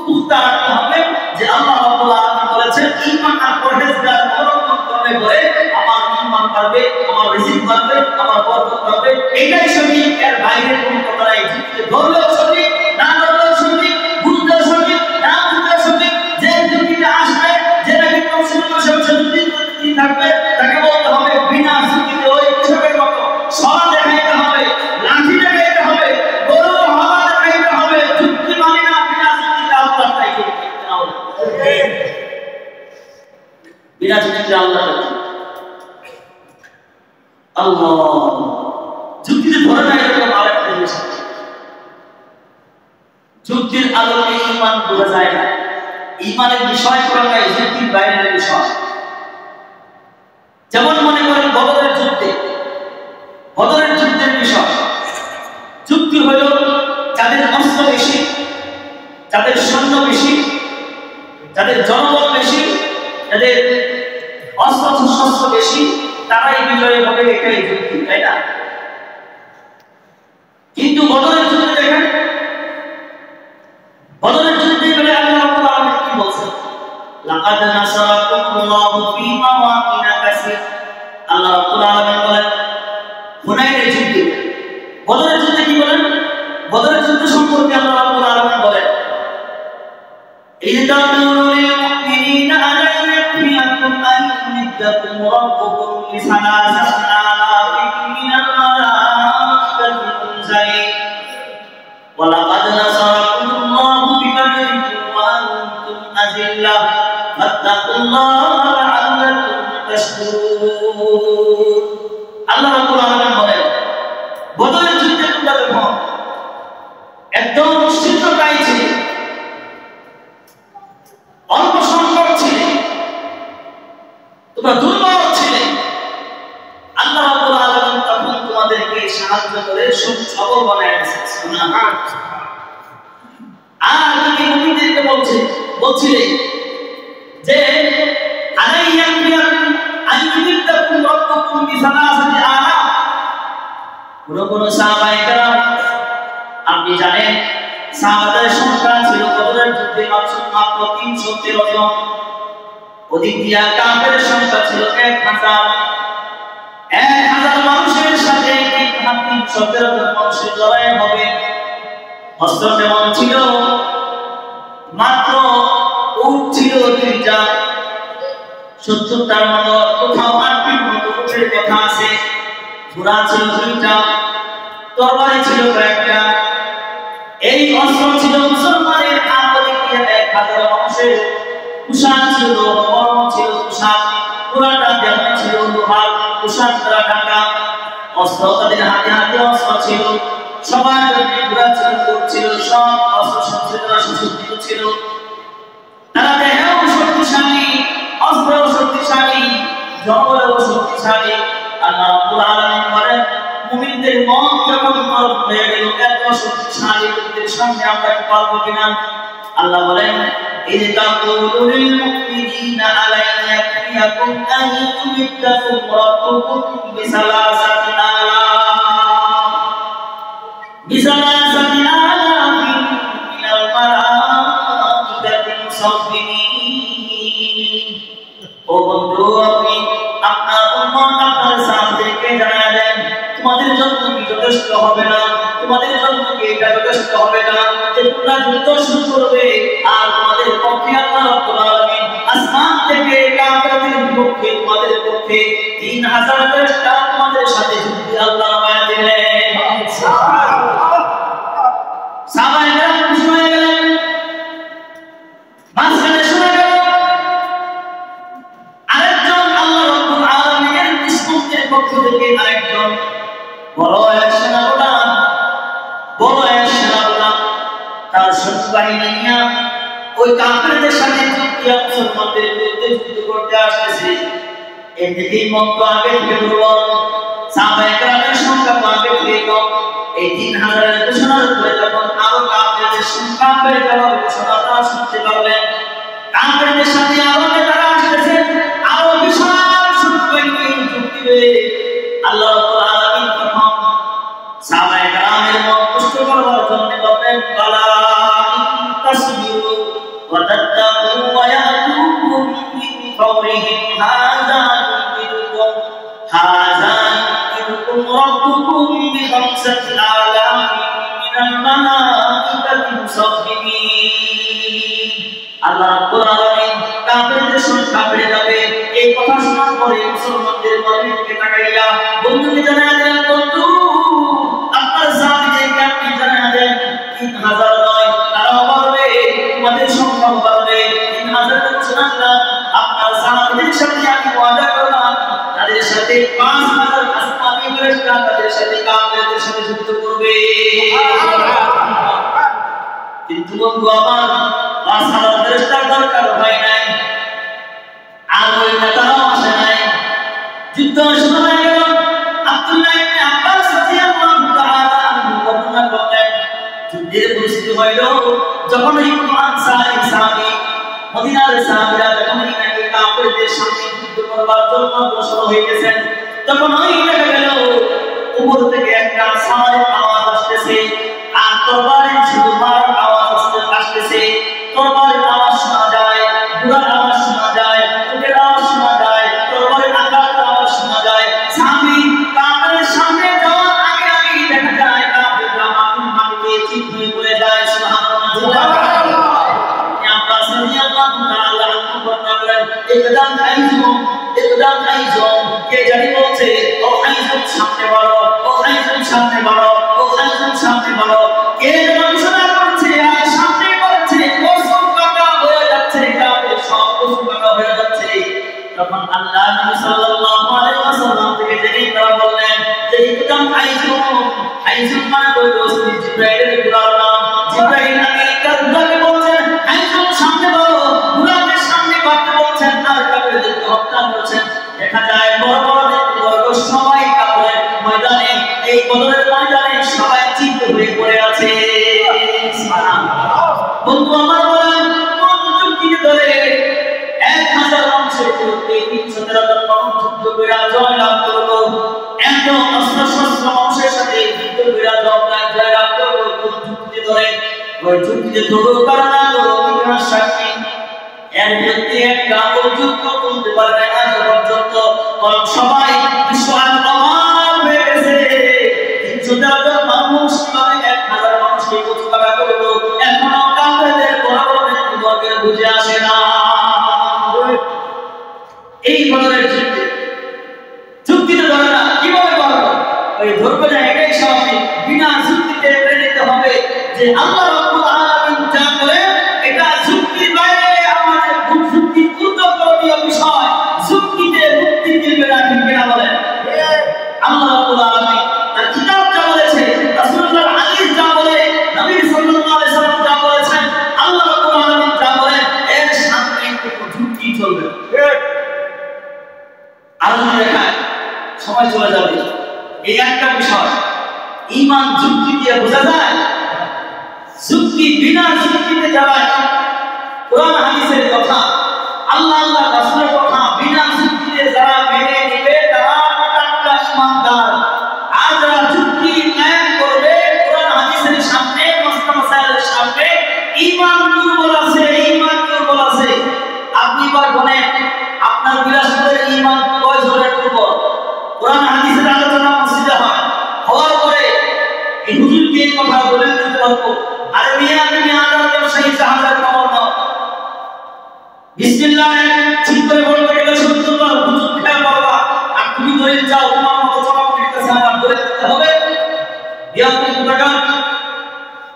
পুখতা রাখতে হবে যে আল্লাহ রাব্বুল আলামিন বলেছেন ঈমান আর পরহেজগার অবলম্বন করলে পরে আমার ঈমান বাড়বে, আমার রিজিক বাড়বে, আমার বরকত বাড়বে। এটাই সঠিক, এর বাইরে কোনো কথা নাই। যুক্তিতে ধরলেও সঠিক, না ধরলেও সঠিক, বুঝলেও সঠিক, না বুঝলেও সঠিক। যে যুক্তিতে আসবে, যেটাকে কনসিডার যুক্তি থাকবে, তাকে বলতে হবে বিনা যুক্তিতে ওই কৃষকের মতো সরা দেখাইতে হবে, লাঠি দেখাইতে হবে, গরু হাওয়া দেখাইতে হবে। যুক্তি মানে না, বিনা যুক্তিতে আল্লাহ তাই করতে হবে। বিনা যুক্তিতে আল্লাহ আল্লাহ যুক্তিতে ধরে না, এরকম আরেকটা জিনিস আছে। যুক্তির আলোকে ঈমান বোঝা যায় না। ঈমানের বিষয় পুরোটাই যুক্তির বাইরের বিষয়। যেমন মনে করেন বদরের যুদ্ধের বিষয়। যুক্তি হল যাদের অস্ত্র বেশি, যাদের সৈন্য বেশি, যাদের জনবল বেশি, যাদের অস্ত্র শস্ত্র বেশি, তারাই বিজয়ী হবে, এটাই যুক্তি, তাই না? কিন্তু বদরের যুদ্ধে দেখেন, বদরের যুদ্ধে বলে আল্লাহ রাব্বুল আলামিন কি বলছেন? লাকাদ নাসারাকুমুল্লাহু ফী মাওয়াতিন কাসীর। আল্লাহ রাব্বুল আলামিন বলেন হুনাইনের যুদ্ধে, বদরের যুদ্ধে কি বলেন? বদরের যুদ্ধ সম্পর্কে আল্লাহ রাব্বুল আলামিন বলেন إذ تقول للمؤمنين ألن يكفيكم أن يمدكم ربكم بثلاثة آلاف من الملائكة منزلين ولقد نصركم الله ببدر وأنتم أذلة فاتقوا الله لعلكم تشكرون আল্লাহ রাব্বুল আলামিন বলেন বদরের যুদ্ধে তোমরা দেখো একদম শীঘ্রতাই ছিল, অল্প সংখ্যক ছিলে, তোমরা দুর্বল ছিলে। আল্লাহ রাব্বুল আলামিন তখন তোমাদেরকে সাহায্য করে সবল বানায় দিয়েছেন। সুবহানাল্লাহ। আর তুমি মুমিনদেরকে বলছিলে যে আলাইয়া বিয়াকুম আইয়ুবিদাকুম রাব্বুকুম বিসালাসাতি আলাফ। কোন সাহাবায়ে কেরাম, আপনি জানেন সাহাবাদের সংখ্যা ছিল বদরের যুদ্ধে মাত্র 313 জন। ওদিক দিয়া কাফেরের সংখ্যা ছিল 1000 মানুষের সাথে 317 জন মানুষের লড়াই হবে। অস্ত্র কেমন ছিল? মাত্র উট ছিল 2টা, 70টার মতো, কোথাও 8টির মতো উটের কথা আছে। ঘোড়া ছিল 2টা, তরবারি ছিল কয়েকটা। এই অস্ত্র ছিল মুসলমানের আদরে দিয়ে 1000 মানুষের পোশাক ছিল, বর্ম ছিল পোশাক, পুরাটা দেহ ছিল লোহার পোশাক দ্বারা ঢাকা। অস্ত্র তাদের হাতে হাতে অস্ত্র ছিল, সবার জন্য ঘোড়া ছিল, উট ছিল, সব অস্ত্র সুসজ্জিত ছিল। তারা দেহেও শক্তিশালী, অস্ত্রও শক্তিশালী, জনবলও শক্তিশালী। আল্লাহ রাব্বুল আলামিন বলেন মুমিনদের মন যখন নরম হয়ে গেল, এত শক্তিশালী লোকদের সামনে আমরা কি পারবো কিনা? আল্লাহ বলেন إذ تقول للمؤمنين ألن يكفيكم أن يمدكم ربكم بثلاثة آلاف من الملائكة مصفين। ও বন্ধু, আপনি আপনার উম্মত আপনার সাহাবাদেরকে জানায় দেন তোমাদের জন্য কি যথেষ্ট হবে না, তোমাদের জন্য কি এটা যথেষ্ট হবে না যে তোমরা যুদ্ধ শুরু করবে আর তোমাদের পক্ষে আল্লাহ রাব্বুল আলামিন আসমান থেকে কাফেরদের বিপক্ষে তোমাদের পক্ষে 3000 ফেরেশতা তোমাদের সাথে যুদ্ধে আল্লাহ নামায় দিলেন। সুবহানাল্লাহ। সাহাবায়েরা খুশি হয়ে গেলেন। মাঝখানে শুনে গেল আরেকজন আল্লাহ রাব্বুল আলামিনের দুশমনদের পক্ষ থেকে আরেকজন বড় এক সেনাপ্রধান তার শত্রু বাহিনী নিয়ে ওই কাফেরদের সাথে মুসলমানদের বিরুদ্ধে যুদ্ধ করতে আসতেছে। এমনিতেই মক্কা আগে থেকে দুর্বল, সাহাবায়ে কেরামের সংখ্যা আগে থেকে কম। এই 3000 ঘোষণার উপরে যখন আরো কাফেরদের সংখ্যা বেড়ে যাওয়ার ঘোষণাটা শুনতে পারলেন, কাফেরদের সাথে আরো করবে। আল্লাহ রাব্বুল আলামিন তখন সাহাবায়ে কেরামের মন তুষ্ট করার জন্য বলেন বালা তাসবিরু ওয়া তাত্তাকু ওয়া ইয়াতুকুম মিন ফাওরিহিম হাযা ইউমিদুকুম রাব্বুকুম বিখামসাতি আলামিন মিনাল মালাইকাতি মুসাফফিরিন। আল্লাহ রাব্বুল আলামিন কাফেরদের সংখ্যা বেড়ে যাবে। এই কথা শোনার পরে মুসলমানদের মনের দিকে তাকাইয়া বন্ধুকে জানায় দেন, বন্ধু আপনার সাহাবীদেরকে আপনি জানায় দেন 3000 নয়, তারাও বাড়বে, তোমাদের সংখ্যাও বাড়বে। 3000 মুসলমান আপনার সাহাবীদের সাথে আমি ওয়াদা করলাম, তাদের সাথে 5000 আসমানী ফেরেশতা তাদের সাথে কাফেরদের সাথে যুদ্ধ করবে। কিন্তু বন্ধু আমার 5000 ফেরেশতার দরকার হয় নাই, আর ওই নেতারাও আসে নাই। যুদ্ধ শুরু হয়ে গেল। আব্দুল্লাহ ইবনে আব্বাস রাদিয়াল্লাহু তাআলা আনহু বর্ণনা করেন, যুদ্ধের পরিস্থিতি হইল যখন ইবনে আনসারী সাহাবী মদিনার সাহাবীরা যখন নাকি কাফেরদের সামনে যুদ্ধ করবার জন্য অগ্রসর হয়ে গেছেন, তখন ওই দেখা গেল উপর থেকে একটা সারের আওয়াজ আসতেছে, আর তরবারির শুধু মারার আওয়াজ আসতেছে। তরবারির আওয়াজ শোনা যায়, ঘোড়ার আওয়াজ শোনা যায়, উটের আওয়াজ শোনা যায়, তরবারির আঘাতের আওয়াজ শোনা যায়। সাহাবী কাফেরের সামনে যাওয়ার আগে আগে দেখা যায় কাফেররা মাটিতে চিত হয়ে পড়ে যায়। সুবহানাল্লাহ। আব্বাস রাদিয়াল্লাহু তাআলা আনহু বর্ণনা করেন, ইকদাম আইজুম, কে জানি বলছে ও আইজুম সামনে বাড়ো, ও আইজুম সামনে বাড়ো, ও আইজুম সামনে বাড়ো। কে যেন ঘোষণা করছে আর সামনে বলছে, কসম কাটা হয়ে যাচ্ছে, কাফের সব কসম কাটা হয়ে যাচ্ছে। তখন আল্লাহ নবী সাল্লাল্লাহু আলাইহি ওয়াসাল্লাম থেকে জেনে তারা বললেন যে ইকদাম আইজুম মানে হলো জিবরাইলের পুরার নাম। জিবরাইল আগে কাজকে বলছেন আইজুম সামনে বাড়ো, ঘোড়াকে সামনে বাড়তে বলছেন, আর কাফেরদেরকে হত্যা করছেন। দেখা যায় বড় বড় বড় সবাই কাফের ময়দানে, এই বদরের ময়দানে সবাই চিত হয়ে পড়ে আছে। সুবহানাল্লাহ। বন্ধু আমার বলেন কোন যুক্তিতে ধরে 1000 মানুষের বিরুদ্ধে 313 মানুষ যুদ্ধ করে জয়লাভ করলো, এত অস্ত্র শস্ত্র মানুষের সাথে যুদ্ধ করে জয়লাভ করলো, কোন যুক্তিতে ধরে? ওই যুক্তিতে ধরো কারণ করো ইতিহাস সাক্ষী, এর বিরুদ্ধে একটা যুদ্ধ করতে পারবে না পর্যন্ত। কারণ সবাই বিশ্ব অবাক হয়ে গেছে, 313 মানুষ কিভাবে 1000 মানুষকে মোকাবেলা করলো, এখনো কাফেরদের বড় বড় নেতৃবর্গের বুঝে আসে না। এই বদরের যুক্তিতে ধরে না, কিভাবে পারবো? ওই ধরবে না, এটাই স্বাভাবিক। বিনা যুক্তিতে মেনে নিতে হবে যে আল্লাহ রাব্বুল আলামিন যা করে এটা যুক্তির বাইরে, আমাদের যুক্তি গুরুত্বপূর্ণ বিষয়। যুক্তিতে মুক্তি দিবে না, ঠিক কিনা বলেন? আল্লাহ রাব্বুল আলামিন তার কিতাব যা বলেছে, রাসূলুল্লাহর হাদিস যা বলে, নবী সাল্লাল্লাহু আলাইহি ওয়াসাল্লাম যা বলেছেন, আল্লাহ রাব্বুল আলামিন যা বলেন, এর সামনে কোনো যুক্তি চলবে না। আলোচনা দেখায় সময় চলে যাবে। এই একটা বিষয়, ঈমান যুক্তি দিয়ে বোঝা যায়? যুক্তি বিনা যুক্তিতে যারা কোরআন হাদিসের কথা, আল্লাহ রাসূলের কথা বিনা যুক্তিতে যারা মেনে নেবে তারা টাটকা ঈমানদার। আর যারা যুক্তি কায়েম করবে কোরআন হাদিসের সামনে, মাসলা মাসাইলের সামনে, ঈমান দুর্বল আছে, ঈমান দুর্বল আছে। আপনি এবার বলেন আপনার বিলাসের ঈমান কয় জনের দুর্বল? কোরআন হাদিসের আলোচনা মসজিদে হয়, হওয়ার পরে এই হুজুরকে এই কথা বলে দিতে পারবো, আরে মিয়া তুমি আদার ব্যবসায়ী জাহাজের খবর নাও, বিসমিল্লাহ ঠিক করে বলতে গেলে 70 বার হুজুর খেয়াল করবা, আর তুমি দলিল চাও তোমার মতো চরমের কাছে আমার দলিল দিতে হবে? ইয়া তুমি টাকা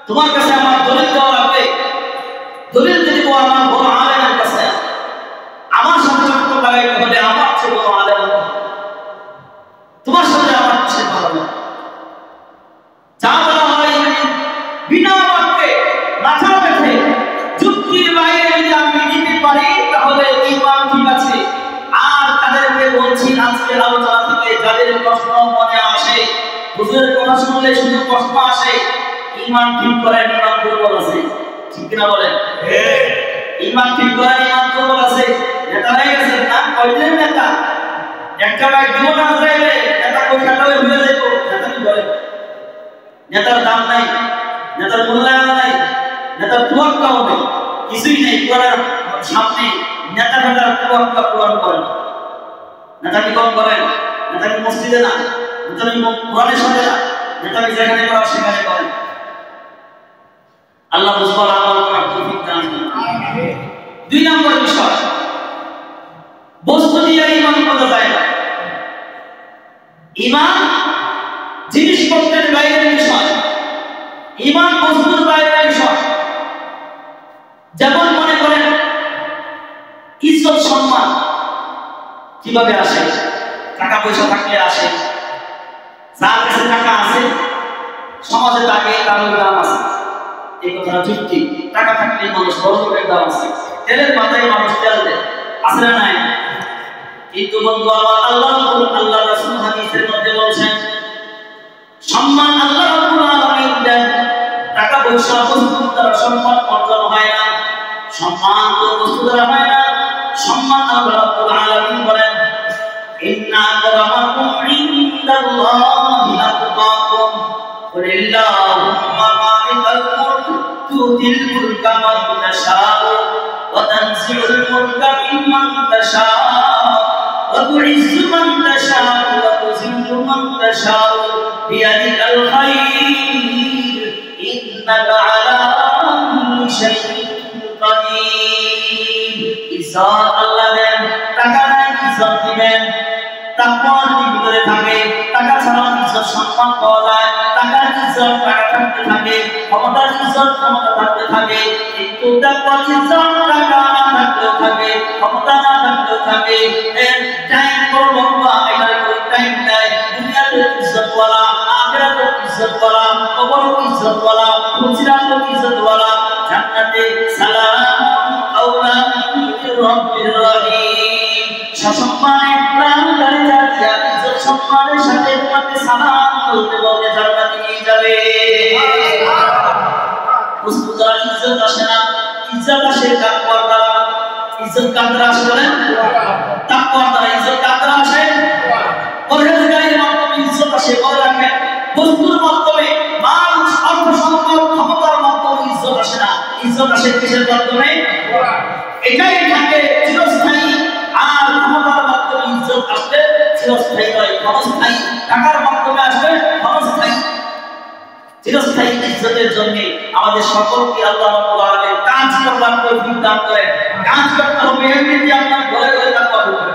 তোমার কাছে আমার দলিল দেওয়া লাগবে। দলিল যদি আমার বড় আলেমের কাছে, আমার সাথে চক্কর লাগাইতে হলে আমার চেয়ে বড় আলেম, তোমার সাথে আমার চেয়ে ভালো না। যা বলা হয় বিনা বাক্যে মাথা পেতে যুক্তির বাইরে যদি আমি নিতে পারি তাহলে ঈমান ঠিক আছে। আর তাদেরকে বলছি আজকের আলোচনা থেকে যাদের প্রশ্ন মনে আসে, হুজুরের কথা শুনলে শুধু প্রশ্ন আসে, ঈমান ঠিক করেন, ঈমান দুর্বল আছে, ঠিক কিনা বলেন? ঈমান ঠিক করেন, ঈমান দুর্বল আছে। নেতা হয়ে গেছেন না, কয়দিনের নেতা? একটা বাইক দিব না চাইলে নেতা কই টাকাও হয়ে যাইব নেতা কি বলে নেতার দাম নাই নেতার মূল্যায়ন নাই নেতার তুয়াক্কা হবে কিছুই নেই করার সামনে নেতা নেতার তুয়াক্কা পূরণ করেন নেতা কি কম করেন নেতা কি মসজিদে না নেতা কি কোরআনের সাথে না নেতা কি যেখানে করা সেখানে করেন আল্লাহ বুঝবার আমল করার তৌফিক দান করুন আমিন। 2 নম্বর বিষয় বস্তু দিয়ে ঈমান করা যায় না ঈমান জিনিসপত্রের বাইরের বিষয় ঈমান বস্তুর বাইরের বিষয় যেমন মনে করেন ইজ্জত সম্মান কিভাবে আসে টাকা পয়সা থাকলে আসে যার কাছে টাকা আছে সমাজে তাকে তার দাম আছে এই কথাটা ঠিক ঠিক টাকা থাকলে মানুষ বড় লোকের দাম আছে তেলের মাথায় মানুষ তেল দেয় আছে না নাই কিন্তু বন্ধু আমার আল্লাহ রাসূল হাদিসের মধ্যে বলেন সম্মান আল্লাহ রাব্বুল আলামিন দেন টাকা পয়সা বস্তু দ্বারা সম্মান অর্জন হয় না সম্মান তো বস্তু দ্বারা হয় না সম্মান আল্লাহ রাব্বুল আলামিন বলেন ইন্না আকরামাকুম ইনদাল্লাহি আতকাকুম কুলিল্লাহুম্মা মালিকাল মুলক তুতিল মুলকা মান তাশাউ ওয়া তানজিউল মুলকা মিম্মান তাশাউ ওয়া তুইজ্জু মান তাশাউ ওয়া তুযিল্লু মান তাশাউ বিয়াদিকাল খায়র ইন্নাকা আলা কুল্লি শাইইন কাদির ইজ্জত আল্লাহ দেন টাকা দেন ইজ্জত দিবেন তাকওয়ার ভিতরে থাকে টাকা ছাড়া ইজ্জত সম্মান পাওয়া যায় টাকার ইজ্জত টাকা থাকতে থাকে ক্ষমতার ইজ্জত ক্ষমতা থাকতে থাকে কিন্তু তাকওয়ার ইজ্জত টাকা না থাকলেও থাকে ক্ষমতা না থাকলেও থাকে এর টাইম বড় লম্বা এটার কোনো টাইম নাই দুনিয়াতে ইজ্জতওয়ালা আখিরাতে ইজ্জতওয়ালা কবরে ইজ্জতওয়ালা ফুলসিরাতে ইজ্জতওয়ালা জান্নাতে সালামুন কাওলান মির রাব্বির রহিম সম্মানে প্রাণদারি জাতিয়া ইজ্জত সম্মানের সাথে তোমাকে সালাম বলতে বলতে জান্নাতে নিয়ে যাবে বস্তু দ্বারা ইজ্জত আসে না ইজ্জত আসে তাকওয়ার দ্বারা ইজ্জত কার দ্বারা আসে বলেন তাকওয়ার দ্বারা ইজ্জত কার দ্বারা আসে পরহেজগারির মাধ্যমে ইজ্জত আসে মনে রাখবেন বস্তুর মাধ্যমে মানুষ অর্থ সম্পদ ক্ষমতার মাধ্যমে ইজ্জত আসে না ইজ্জত আসে কিসের মাধ্যমে এটাই থাকে চিরস্থায়ী আর ক্ষমতার মাধ্যমে ইজ্জত আসবে চিরস্থায়ী নয় ক্ষণস্থায়ী টাকার মাধ্যমে আসবে ক্ষণস্থায়ী চিরস্থায়ী ইজ্জতের জন্য আমাদের সকলকে আল্লাহ রাব্বুল আলামিন কাজ করবার তৌফিক দান করেন কাজ করতে হবে এমনিতে আপনার ঘরে ঘরে তাকওয়া ঢুকবে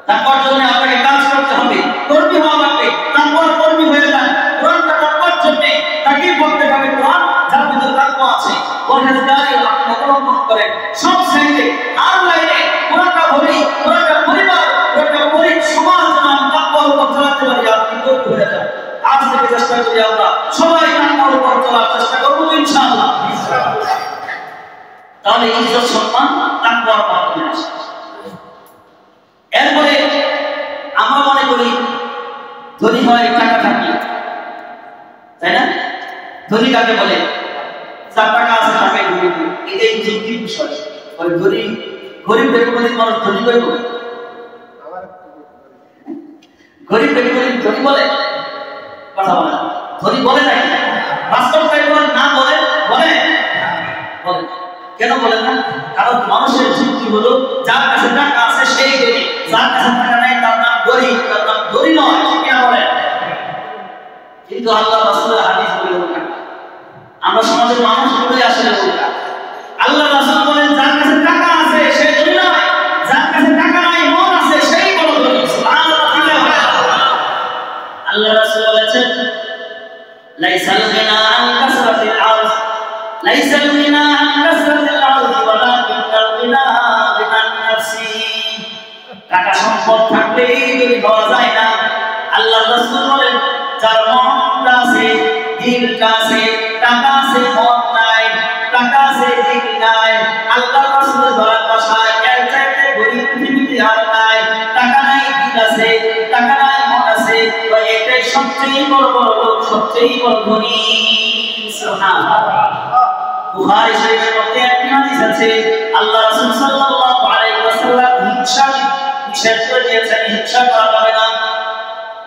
তাকওয়ার জন্য আপনাকে কাজ করতে হবে কর্মী হওয়া লাগবে তাকওয়ার কর্মী হয়ে যান কোরআনটা তাকওয়ার জন্য তাকে পড়তে হবে কোরআন যার ভিতরে তাকওয়া আছে পরহেজগারি আপনি অবলম্বন করেন সব সাইডে আর লাইনে কোরআনটা বলি কোরআনটা পরিবার কোরআনটা পরি সমাজ যেন তাকওয়ার উপর চলাতে পারি আপনি কর্মী হয়ে যান আজ থেকে চেষ্টা করি আমরা সবাই তাকওয়ার উপর চলার চেষ্টা করব ইনশাআল্লাহ তাহলে ইজ্জত সম্মান তাকওয়ার মাধ্যমে আসে এরপরে আমরা মনে করি ধনী হয় টাকা থাকলে তাই না ধনী কাকে বলে যার টাকা আছে তাকে ধনী এটাই যুক্তির বিষয় ওই ধনী গরিব ব্যক্তি মানুষ ধনী কই বলে গরিব ব্যক্তি ধনী বলে কথা বলে ধনী বলে না বাস্তবতায় না বলে বলে বলে কেন বলে না কারণ মানুষের যুক্তি হলো যার কাছে টাকা আছে সেই ধনী যার কাছে টাকা নাই তার নাম গরিব তার নাম ধনী নয় ঠিক না বলে কিন্তু আল্লাহ রাসূলের হাদিস বলে ওঠা আমরা সমাজের মানুষগুলোই আসলে ওঠা আল্লাহ রাসূল বলেন যার কাছে টাকা আছে সে ধনী নয় যার কাছে টাকা নাই মন আছে সেই বড় ধনী সুবহানাল্লাহ আল্লাহ রাসূল বলেছেন লাইসাল গিনা আন কাসরাতিল আরজ লাইসাল গিনা আন কাসরাতিল আরজ ওয়ালাকিনাল গিনা বিমান নাফসি টাকা সম্পদ থাকলেই ধনী হওয়া যায় না আল্লাহ রাসূল বলেন যার মনটা আছে দিলটা আছে টাকা আছে মন নাই টাকা আছে দিল নাই আল্লাহ রাসূলের বলার ভাষায় এর চাইতে গরিব পৃথিবীতে আর নাই টাকা নাই দিল আছে টাকা নাই মন আছে তো এটাই সবচেয়ে বড় লোক সবচেয়ে বড় ধনী সুবহানাল্লাহ বুখারী শরীফের মধ্যে একটি হাদিস আছে আল্লাহ রাসূল সাল্লাল্লাহু আলাইহি ওয়াসাল্লাম নিষেধ করে দিয়েছেন হিংসা করা যাবে না।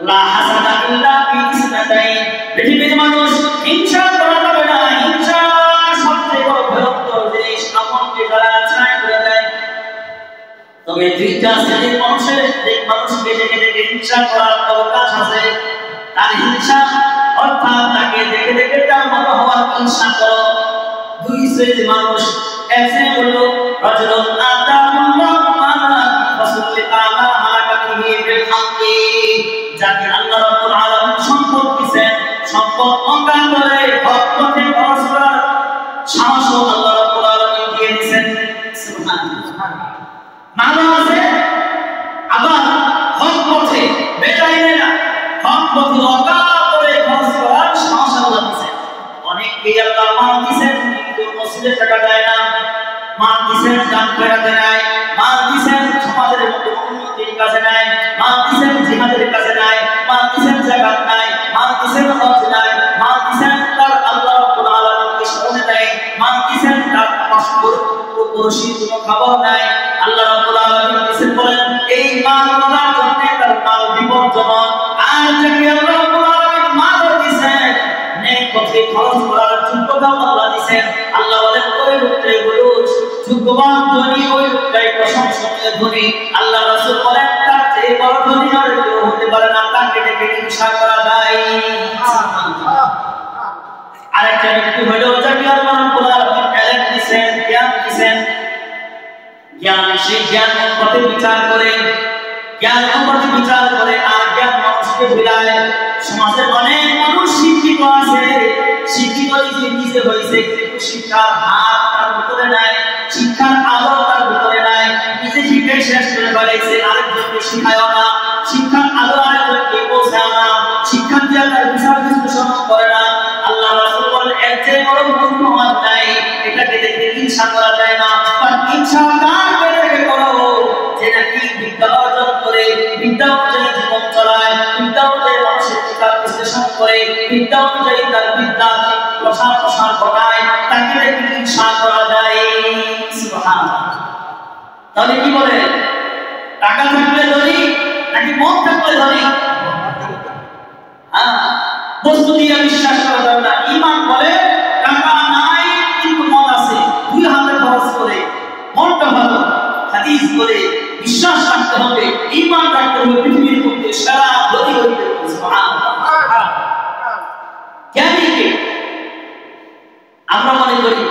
লা হাসাদা ইল্লা ফি ইসনাতাইন, পৃথিবীর মানুষ হিংসা করা যাবে না। হিংসা সবচেয়ে বড় ভয়ঙ্কর জিনিস, আমলকে যারা ছাই করে দেয়। তবে দুইটা শ্রেণীর মানুষকে দেখে হিংসা করার অবকাশ আছে। তার হিংসা অর্থাৎ তাকে দেখে দেখে তার মতো হওয়ার হিংসা করো। দুই শ্রেণীর মানুষ, এক শ্রেণী হলো রাজুলুন আতাহুল্লাহু মালা ফাসাল্লিতা আলা হারাকাতিহি বিল হাক্কি, যাকে আল্লাহ রাব্বুল আলামিন সম্পদ দিয়েছেন, সম্পদ অঙ্গা করে হক পথে খরচ করার সাহসও আল্লাহ রাব্বুল আলামিন দিয়ে দিয়েছেন। সুবহানাল্লাহ। মালা আছে, আবার হক পথে বেজাইনে না, হক পথে অঙ্গা করে খরচ করার সাহস আল্লাহ দিয়েছেন। অনেককেই আল্লাহ মাল দিয়েছেন কিন্তু মসজিদে টাকা দেয় না, মাল দিয়েছেন দান ফেরাতে নাই, মাল দিয়েছেন সমাজের মধ্যে উন্নতির কাজে নাই, মাল দিয়েছেন জিহাদের কাজে নাই, মাল দিয়েছেন যাকাত নাই, মাল দিয়েছেন হজ নাই, মাল দিয়েছেন তার আল্লাহ রাব্বুল আলামিনকে স্মরণে নাই, মাল দিয়েছেন তার পুরুষের কোনো খাবার নাই। আল্লাহ রাব্বুল আলামিন দিয়েছেন বলেন এই মাল করার জন্য তার মাল বিপজ্জনক। আর যাকে আল্লাহ রাব্বুল আলামিন মাল দিয়েছেন নেক পথে খরচ করার যোগ্যতা আল্লাহ দিয়েছেন, আল্লাহ বলেন ওই লোকটাই হলো যোগ্যবান ধনী, ওই লোকটাই প্রশংসনীয় ধনী। আল্লাহ রাসূল বলেন তার চেয়ে বড় ধনী আর কেউ হতে পারে না, তাকে দেখে হিংসা করা যায়। আরেকটা ব্যক্তি হলো যাকে আল্লাহ রাব্বুল আলামিন ইলম দিয়েছেন, জ্ঞান দিয়েছেন, জ্ঞান সেই জ্ঞান পথে বিচার করে, জ্ঞান পথে বিচার করে আর জ্ঞান মানুষকে বিলায়। সমাজের অনেক মানুষ শিক্ষিত আছে, শিক্ষিত নিজে হয়েছে কিন্তু শিক্ষার হাত তার ভিতরে নাই, শিক্ষার আলো তার ভিতরে নাই, নিজে শিখে শেষ করে ফেলেছে, আরেকজনকে শিখায়ও না, শিক্ষার আলো আরেকজনকে পৌঁছায় না, শিক্ষা দিয়ে তার বিচার বিশ্লেষণ করে না। আল্লাহ রাসূল বলেন এর চেয়ে বড় মূর্খ আর নাই। এটাকে দেখে হিংসা করা যায় না, আর হিংসা কাকে দেখে করো? যে নাকি বিদ্যা অর্জন করে, বিদ্যা অনুযায়ী জীবন চালায়, বিদ্যা অনুযায়ী মানুষের বিচার বিশ্লেষণ করে, বিদ্যা অনুযায়ী তার বিদ্যা প্রসার ঘটায়, তাকে দেখে হিংসা করা যায়। সুবহানাল্লাহ। তাহলে কি বলে? টাকা থাকলে ধনী নাকি মন থাকলে ধনী? বস্তু দিয়ে বিশ্বাস করা যাবে না। ঈমান বলে টাকা নাই কিন্তু মন আছে, দুই হাতে খরচ করে মনটা ভালো, হাদিস বলে বিশ্বাস রাখতে হবে, ঈমান রাখতে হবে, পৃথিবীর মধ্যে সারা ধনী হইতে হবে। সুবহানাল্লাহ। জ্ঞানী কে? আমরা মনে করি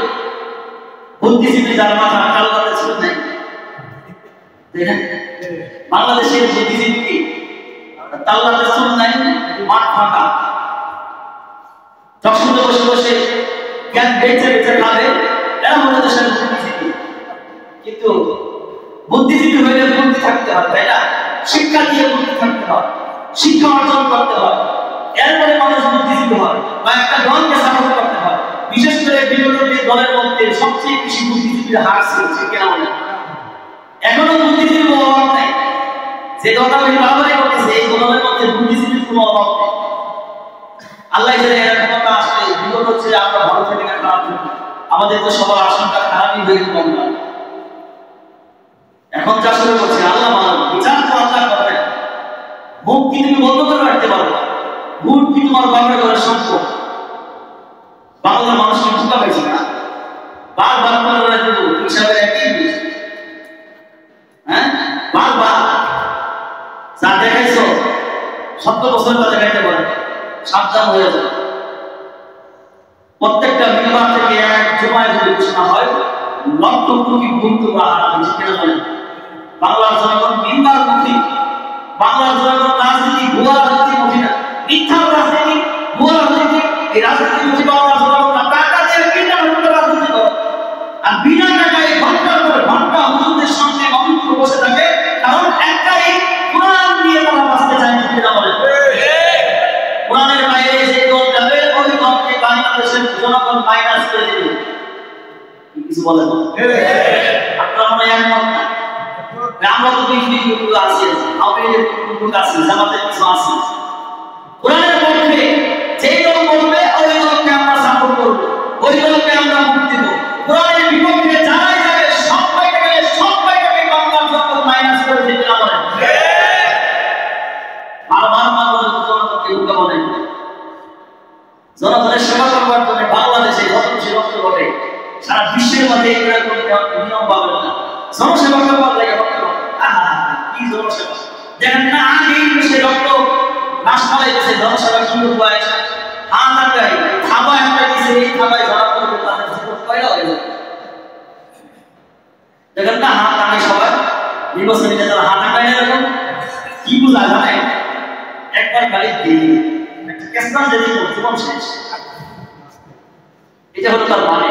বুদ্ধিজীবী যার মাথা কালকাতা ছিল নাই, তাই না? বাংলাদেশের বুদ্ধিজীবী কি? তাওরাতে ছিল নাই, মাঠ ফাঁকা, চকশুতে বসে বসে জ্ঞান বেঁচে বেঁচে খাবে, এরা হলো দেশের বুদ্ধিজীবী। কিন্তু বুদ্ধিজীবী হইলে বুদ্ধি থাকতে হয়, তাই না? শিক্ষা দিয়ে বুদ্ধি থাকতে হয়, শিক্ষা অর্জন করতে হয়, এরপরে মানুষ বুদ্ধিজীবী হয় বা একটা দলকে সাপোর্ট করতে হয়। বিশেষ করে বিরোধী দলের মধ্যে সবচেয়ে বেশি বুদ্ধিজীবীর হার ছিল, কেমন? এখনো বুদ্ধিজীবীর অভাব নাই। যে দলটা বাড়াবাড়ি করতেছে এই দলের মধ্যে বুদ্ধিজীবীর কোনো অভাব নেই। আল্লাহ জানে এর ক্ষমতা আসলে বিপদ হচ্ছে আমরা ভালো থাকি না খারাপ থাকি, আমাদের তো সবার আশঙ্কা খারাপই হয়ে যাবে। এখন যা শুরু করছে আল্লাহ মানব বিচার তো আল্লাহ করবেন। মুখ কি তুমি বন্ধ করে রাখতে পারো? ভুল কি তোমার বাবার ঘরের সম্পদ? বাংলার মানুষকে ঢুকা পাইছে না, বারবার করে দেবো হিসাবে একই বিষয়। বারবার যা দেখাইছো 70 বছর তা দেখাইতে পারে, সাবধান হয়ে যাবে। প্রত্যেকটা মিম্বার থেকে এক জুমায় যদি ঘোষণা হয় লক্ষ কোটি গুরুত্ব বা হারাবে, কেন বলেন? বাংলার জনগণ মিম্বার মুখী, বাংলার জনগণ রাজনীতি ভুয়া রাজনীতি মুখী না, মিথ্যা রাজনীতি, ভুয়া রাজনীতি, এই রাজনীতি মুখী বাংলার জনগণ টাকা দিয়ে কিনা রাজনীতি করে। আর বিনা টাকায় ঘন্টার পর ঘন্টা হুজুরদের সামনে মানুষ বসে থাকে, কারণ একটাই কোরআন দিয়ে তারা বাঁচতে চায়, কিনা বলেন? কোরআনের বাইরে যে দল যাবে ওই দলকে বাংলাদেশের জনগণ মাইনাস করে দেবে। কিছু বলেন আপনারা মনে একমত না? আমরা তো বিজেপি আছি, আওয়ামী আছি, জামাতের কিছু আছে। কোরআনের পক্ষে যে দল বলবে ওই দলকে আমরা সাপোর্ট করবো, ওই দলকে আমরা ভোট দেব। কোরআনের বিপক্ষে যারাই যাবে সবাইকে বাংলার জনগণ মাইনাস করে দেবে। জনসেবা করবার লাগে রক্ত কি জনসেবা দেখেন না আগেই সে রক্ত লাশ ফালাইতেছে জনসেবা কি করবো আয়সা হাত আগাই থাবা একটা দিছে এই থাবায় ধরা করবে তাদের জীবন কয়লা হয়ে যাবে দেখেন না হাত আগে সবাই নির্বাচনী নেতারা হাত আগায় এরকম কি বোঝা জানে একবার গাড়ি দিয়ে একটা কেসটা যদি জীবন শেষ এটা হলো তার মানে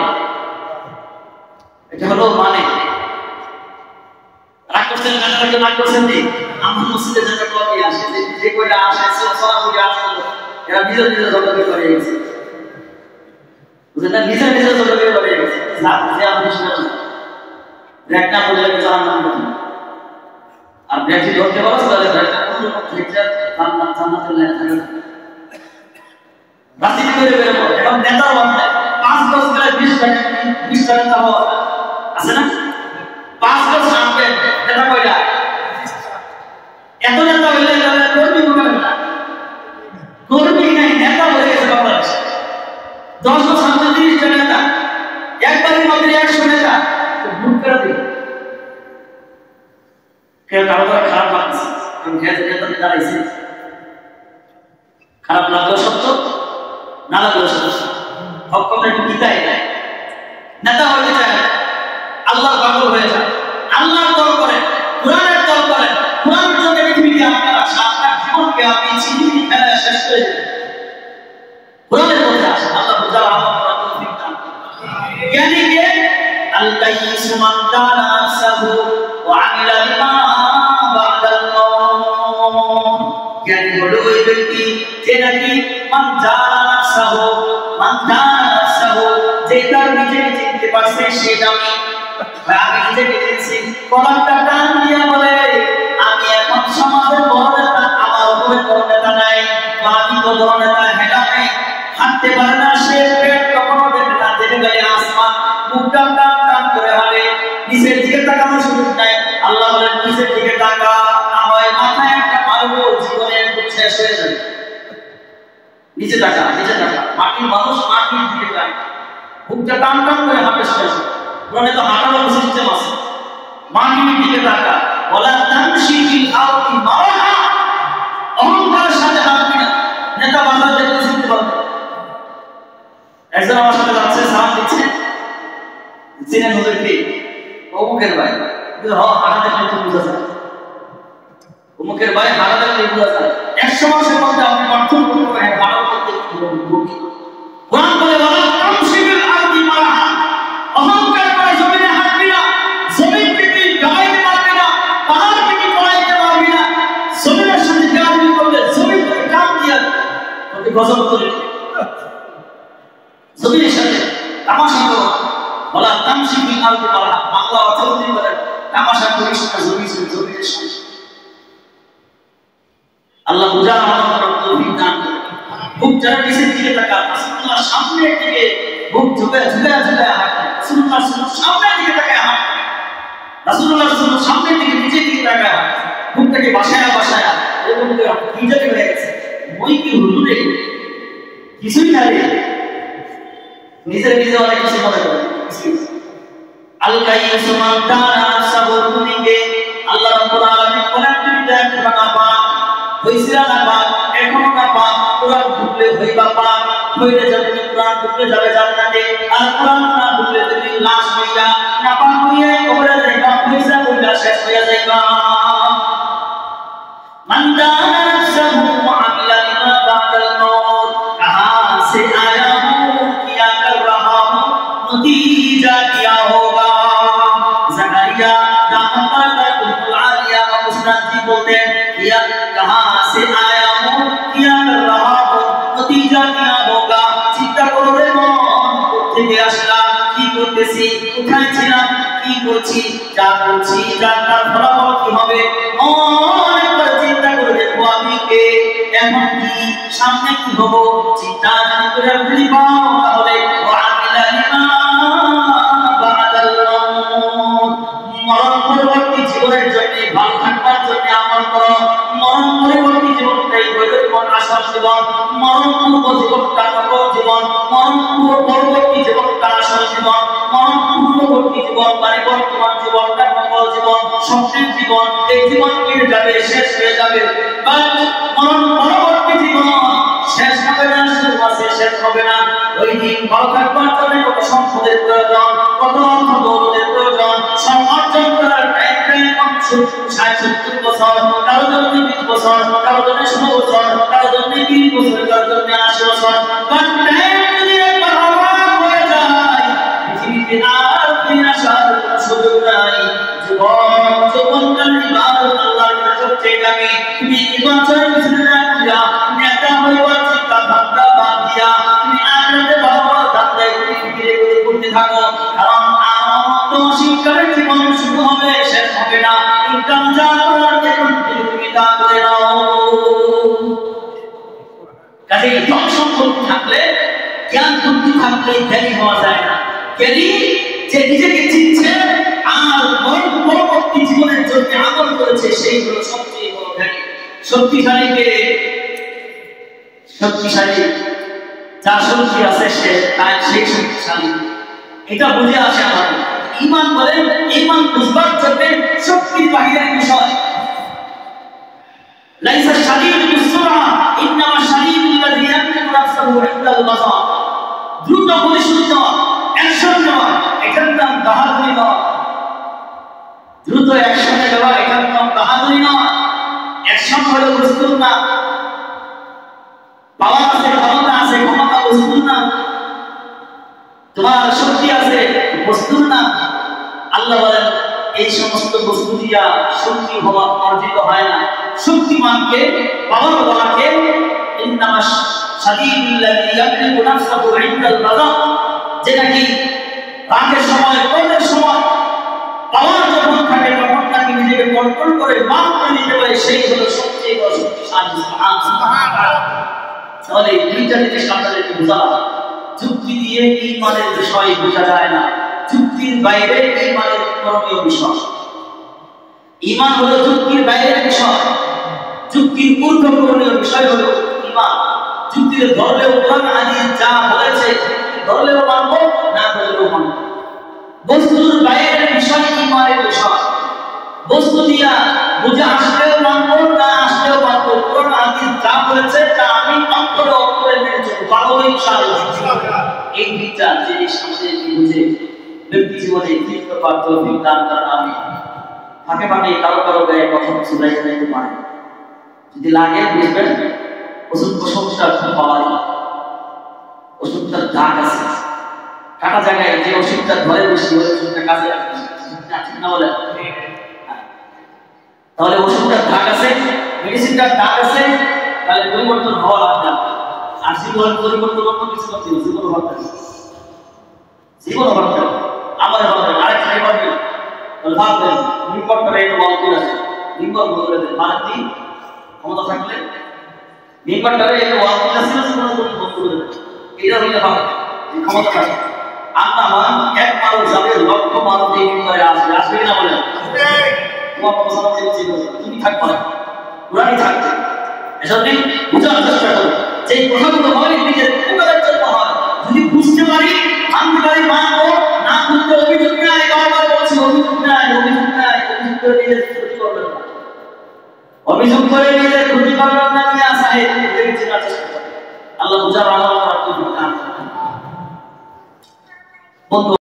এটা হলো মানে রাগ করছেন নেতারা রাগ করছেন নি আমার মসজিদে যারা কবি আসে যে কয়টা আসে সরা করে আসলো এরা নিজের নিজের জগতে করে গেছে বুঝলেন না নিজের নিজের জগতে করে গেছে লাভ যে আপনি শুনেন একটা বলে জানান আর ব্যাটি ধরতে পারো তাহলে ব্যাটটা পুরো ফিচার জান্নাতের লেখা থাকে রাতে করে বের করো এখন নেতা বানায় 5 বছর ধরে 20 টাকা খাওয়া আছে না 5 বছর সামনে নেতা কয়টা এত নেতা হইলে কর্মী হবে না কর্মী নাই নেতা হয়ে গেছে বাংলাদেশ 10 বছর সামনে 30 টা নেতা একবারের মধ্যে 100 নেতা ভোট করে দিবে কেউ কারো খারাপ লাগছে কারণ নেতাতে দাঁড়াইছে খারাপ লাগলো সত্য না লাগলো সত্য হক কথা একটু বিদায় দেয় নেতা হইতে চায় আল্লাহর পাগল হয়ে যায় আল্লাহর দল করেন কোরআনের দল করেন কোরআন যখন পৃথিবীতে আপনারা আপনার জীবনকে আপনি চিনি ফেলে শেষ করে দেবেন কোরআনের মধ্যে আসে আল্লাহ বুঝা আমার কোরআন তৌফিক দান জ্ঞানী কে আল কাইয়িসু মান কানা নাফসাহু ওয়া আমিলা লিমা বা'দাল মাউত জ্ঞানী হলো ওই ব্যক্তি যে নাকি মান জানা নাফসাহু যে তার নিজেকে চিনতে পারছে সেটা আমি নিজেকে চিনছি কলারটা টান দিয়ে বলে আমি এখন সমাজের বড় নেতা আমার উপরে বড় নেতা নাই আমি তো বড় নেতা হেঁটা নেই হাঁটতে পারে না সে পেট কখনো দেখে না দেখে গেলে আসমান মুখটা টান টান করে হাঁটে নিচের দিকে তাকানোর সুযোগ নাই আল্লাহ বলেন নিচের দিকে তাকা না হয় মাথায় একটা মারবো জীবনের শেষ হয়ে যাবে নিচে তাকা মাটির মানুষ মাটির দিকে যায় মুখটা টান টান করে হাঁটে শেষ ওখানে তো হাঁটানোর সিস্টেম আছে মাটির দিকে তাকা বলা তামশি ফিল আরদি মারাহা অহংকারের সাথে হাঁটবি না নেতা বাজার দেখতে শিখতে পারবে একজন আমার সাথে যাচ্ছে সালাম দিচ্ছে চিনে নজরকে অমুকের ভাই হাঁটা দেখলে তো বোঝা যায় অমুকের ভাই হাঁটা দেখলে বোঝা যায় 100 মাসের মধ্যে আপনি পার্থক্য করতে পারেন হাঁটার মধ্যে কোরআন বলে বলা তামশি ফিল আরদি মারাহা অহংকার করে জমিনে হাঁটবি না জমিন থেকে গাইতে পারবি না পাহাড় থেকে পড়াইতে পারবি না জমিনের সাথে গালি করলে জমিন থেকে কাম দিয়া তোকে গজব করে জমিনের সাথে তামাশা করো বলা তামশি ফিল আরদি মারাহা আল্লাহ অথরিটি বলেন তামাশা করিস না জমিনের সাথে আল্লাহ বুঝা আমাদের তৌফিক দান করুন বুক যারা নিচের দিকে তাকান রাসূলুল্লাহ সামনের দিকে বুক ঝুঁকে হাঁটে রাসূলুল্লাহ সামনের দিকে তাকায় হাঁটে রাসূলুল্লাহ সামনের দিকে নিচের দিকে তাকায় বুকটাকে বাসায় এরকম করে নিজেকে হয়ে গেছে মই কি হলো রে কিছুই না রে নিজে অনেক কিছু মনে করে আল কাইয়িসু মান কানা নাফসাহু তুমিকে আল্লাহ রাব্বুল আলামিন কোরআন শরীফে একটা বাবা হইছিলা না বাপ এখনো না বাপ কোরআন ঢুকলে হইবা বাপ হইলে যাবে কোরআন ঢুকলে যাবে জান্নাতে আর কোরআন না ঢুকলে তুমি লাশ হইয়া না বাপ হইয়া কবরে যাইবা পয়সা কইলা শেষ হইয়া যাইবা মান দানা নাফসাহু ওয়া আমিলা লিমা বা'দাল মাউত কাহা সে আয়া হু কিয়া কর রাহা হু নতিজা কিয়া হোগা জাকারিয়া দামাতাতুল আলিয়া মুসনাদ जी बोलते हैं किया कहां से आया हूं क्या कर रहा हूं नतीजा क्या होगा চিন্তা করো রে মন থেকে আসলাম কি করতেছি কোথায় ছিলাম কি করছি যা করছি যার ফলাফল কি হবে অনেকবার চিন্তা করে দেখো আমি কে এখন কি সামনে কি হব চিন্তা যদি করে ভুলি পাও তাহলে ওয়ামিলা লিমা বা'দাল মাউত মরণ পরবর্তী জীবনের জন্য ভালো থাকবার জন্য আমল করো মরণ পরবর্তী জীবনটাই হইল তোমার আসল জীবন মরণ পূর্ব জীবনটা নকল জীবন মরণ পরবর্তী জীবনটা আসল জীবন মরণ পূর্ববর্তী জীবন মানে বর্তমান জীবনটা নকল জীবন, স্বপ্নের জীবন, এই জীবন কেটে যাবে, শেষ হয়ে যাবে। মরণ পরবর্তী জীবন শেষ হবে না, শুরু আছে, শেষ হবে না। ওই দিন ভালো থাকবার জন্য কত সম্পদের প্রয়োজন, কত অর্থ দৌলতের প্রয়োজন, সব অর্জন করার টাইম 60-70 বছর, কারো জন্য 20 বছর, কারো জন্য 16 বছর, কারো জন্য 30 বছর, কারো জন্য 80 বছর। সুযোগ নাই। জীবনকাল ইবাদত আল্লাহর কাছে সবচেয়ে দামি। তুমি ইবাদতের পিছনে না ঘুরিয়া, তুমি একটা হইবার চিন্তা ভাবনা বাদ দিয়া তুমি আখিরাতে ভালো ধান্দায় ফিরে করতে থাকো। কারণ আনন্দ শিক্ষার জীবন শুরু হবে, শেষ হবে না। ইনকাম যা করার এখন তুমি তা করে নাও। কাজে ধন সম্পত্তি থাকলে, জ্ঞান বুদ্ধি থাকলে জ্ঞানী হওয়া যায় না। জ্ঞানী যে নিজেকে চিনছে আর পরবর্তী জীবনের জন্য আমল করেছে, সেই হলো সবচেয়ে বড় জ্ঞানী। শক্তিশালীকে শক্তিশালী, যার শক্তি আছে সে তাই সেই শক্তিশালী, এটা বুঝে আসে আমাদের। ঈমান বলে, ঈমান বুঝবার জন্য শক্তির বাহিরের বিষয়। লাইসা শাদীদুল বিসুরআ ইন্নামা শাদীদুল্লাযী ইয়ামলিকু নাফসাহু ইনদাল গাযা। দ্রুত পরিশুদ্ধ অ্যাকশন নেওয়া, এটার নাম বাহাদুরি নয়। দ্রুত অ্যাকশনে যাওয়া, এটার নাম বাহাদুরি নয়। অ্যাকশন হলো বস্তুর নাম। পাওয়ার আছে, ক্ষমতা আছে, ক্ষমতা বস্তুর নাম। তোমার শক্তি আছে, বস্তুর নাম। আল্লাহ বলেন এই সমস্ত বস্তু দিয়া শক্তি হওয়া অর্জিত হয় না। শক্তিমানকে, পাওয়ারওয়ালাকে ইন্নামা শাদীদুল্লাযী ইয়ামলিকু নাফসাহু ইনদাল গাযা, যে নাকি রাগের সময়, ক্রোধের সময় পাওয়ার যখন থাকে তখন তাকে নিজেকে কন্ট্রোল করে মাফ করে নিতে পারে, সেই হলো সবচেয়ে বড় শক্তিশালী। সুবহানাল্লাহ। তাহলে এই দুইটা জিনিস আপনাদেরকে বোঝালাম। যুক্তি দিয়ে ঈমানের বিষয় বোঝা যায় না, যুক্তির বাইরে ঈমানের করণীয় বিষয়। ঈমান হলো যুক্তির বাইরের বিষয়, যুক্তির ঊর্ধ্ব করণীয় বিষয় হলো ঈমান। যুক্তির ধরলেও কোরআন হাদিস যা বলেছে ধরলেও মানব, না ধরলেও মানব। বস্তুর বাইরের বিষয় ঈমানের বিষয়। বস্তু দিয়া বুঝে আসলেও মানব, না আসলেও মানব। কোরআন হাদিস যা বলেছে তা আমি অক্ষরে অক্ষরে মেনে চলব, পারবো ইনশাআল্লাহ। এই দুইটা জিনিস আমাদেরকে বুঝে ব্যক্তি জীবনে তৃপ্ত পাওয়ার তৌফিক দান করেন। আমি ফাঁকে ফাঁকে কারো কারো গায়ে কথা শুনাই যেতে পারে, যদি লাগে বুঝবেন ওষুধ প্রশংসা পাওয়া যায়। ওষুধটার দাগ আছে, কাটা জায়গায় যে ওষুধটা ধরে বেশি ওই ওষুধটা কাজে লাগবে না, বলে তাহলে ওষুধটার দাগ আছে, মেডিসিনটার দাগ আছে, তাহলে পরিবর্তন হওয়া লাগবে। আর জীবন পরিবর্তন অন্য কিছু করতে হবে, জীবন হওয়া জীবন হওয়া আমার হবে আরেকটা পারবেন। তাহলে ভাববেন রিপোর্টারে একটু বল কি আছে, রিপোর্ট বদলে দেন। মানে কি ক্ষমতা থাকলে রিপোর্টারে একটু বল কি আছে, জীবন বদলে দেন। এটা হইলে হবে যে ক্ষমতা থাকে। আল্লাহ এক মানুষ যাবে লক্ষ মানুষ এই মিম্বরে আসবে, আসবে কিনা বলেন? তোমার পছন্দ হচ্ছে তুমি থাকবে না, কোরআনই থাকবে। এজন্য বুঝার চেষ্টা করো যে কথাগুলো হয় নিজের উপকারের জন্য হয়। যদি বুঝতে পারি, মানতে পারি, মানবো, না বুঝতে অভিযোগ নাই। বারবার বলছি অভিযোগ নাই, অভিযোগ নাই। অভিযোগ করে নিজের ক্ষতি করবেন না, অভিযোগ করে নিজের ক্ষতি করবেন না। মিয়া সাহেব নিজেকে চেনার চেষ্টা করেন। আল্লাহ বুঝার আমল করার তৌফিক দান করেন। বন্ধু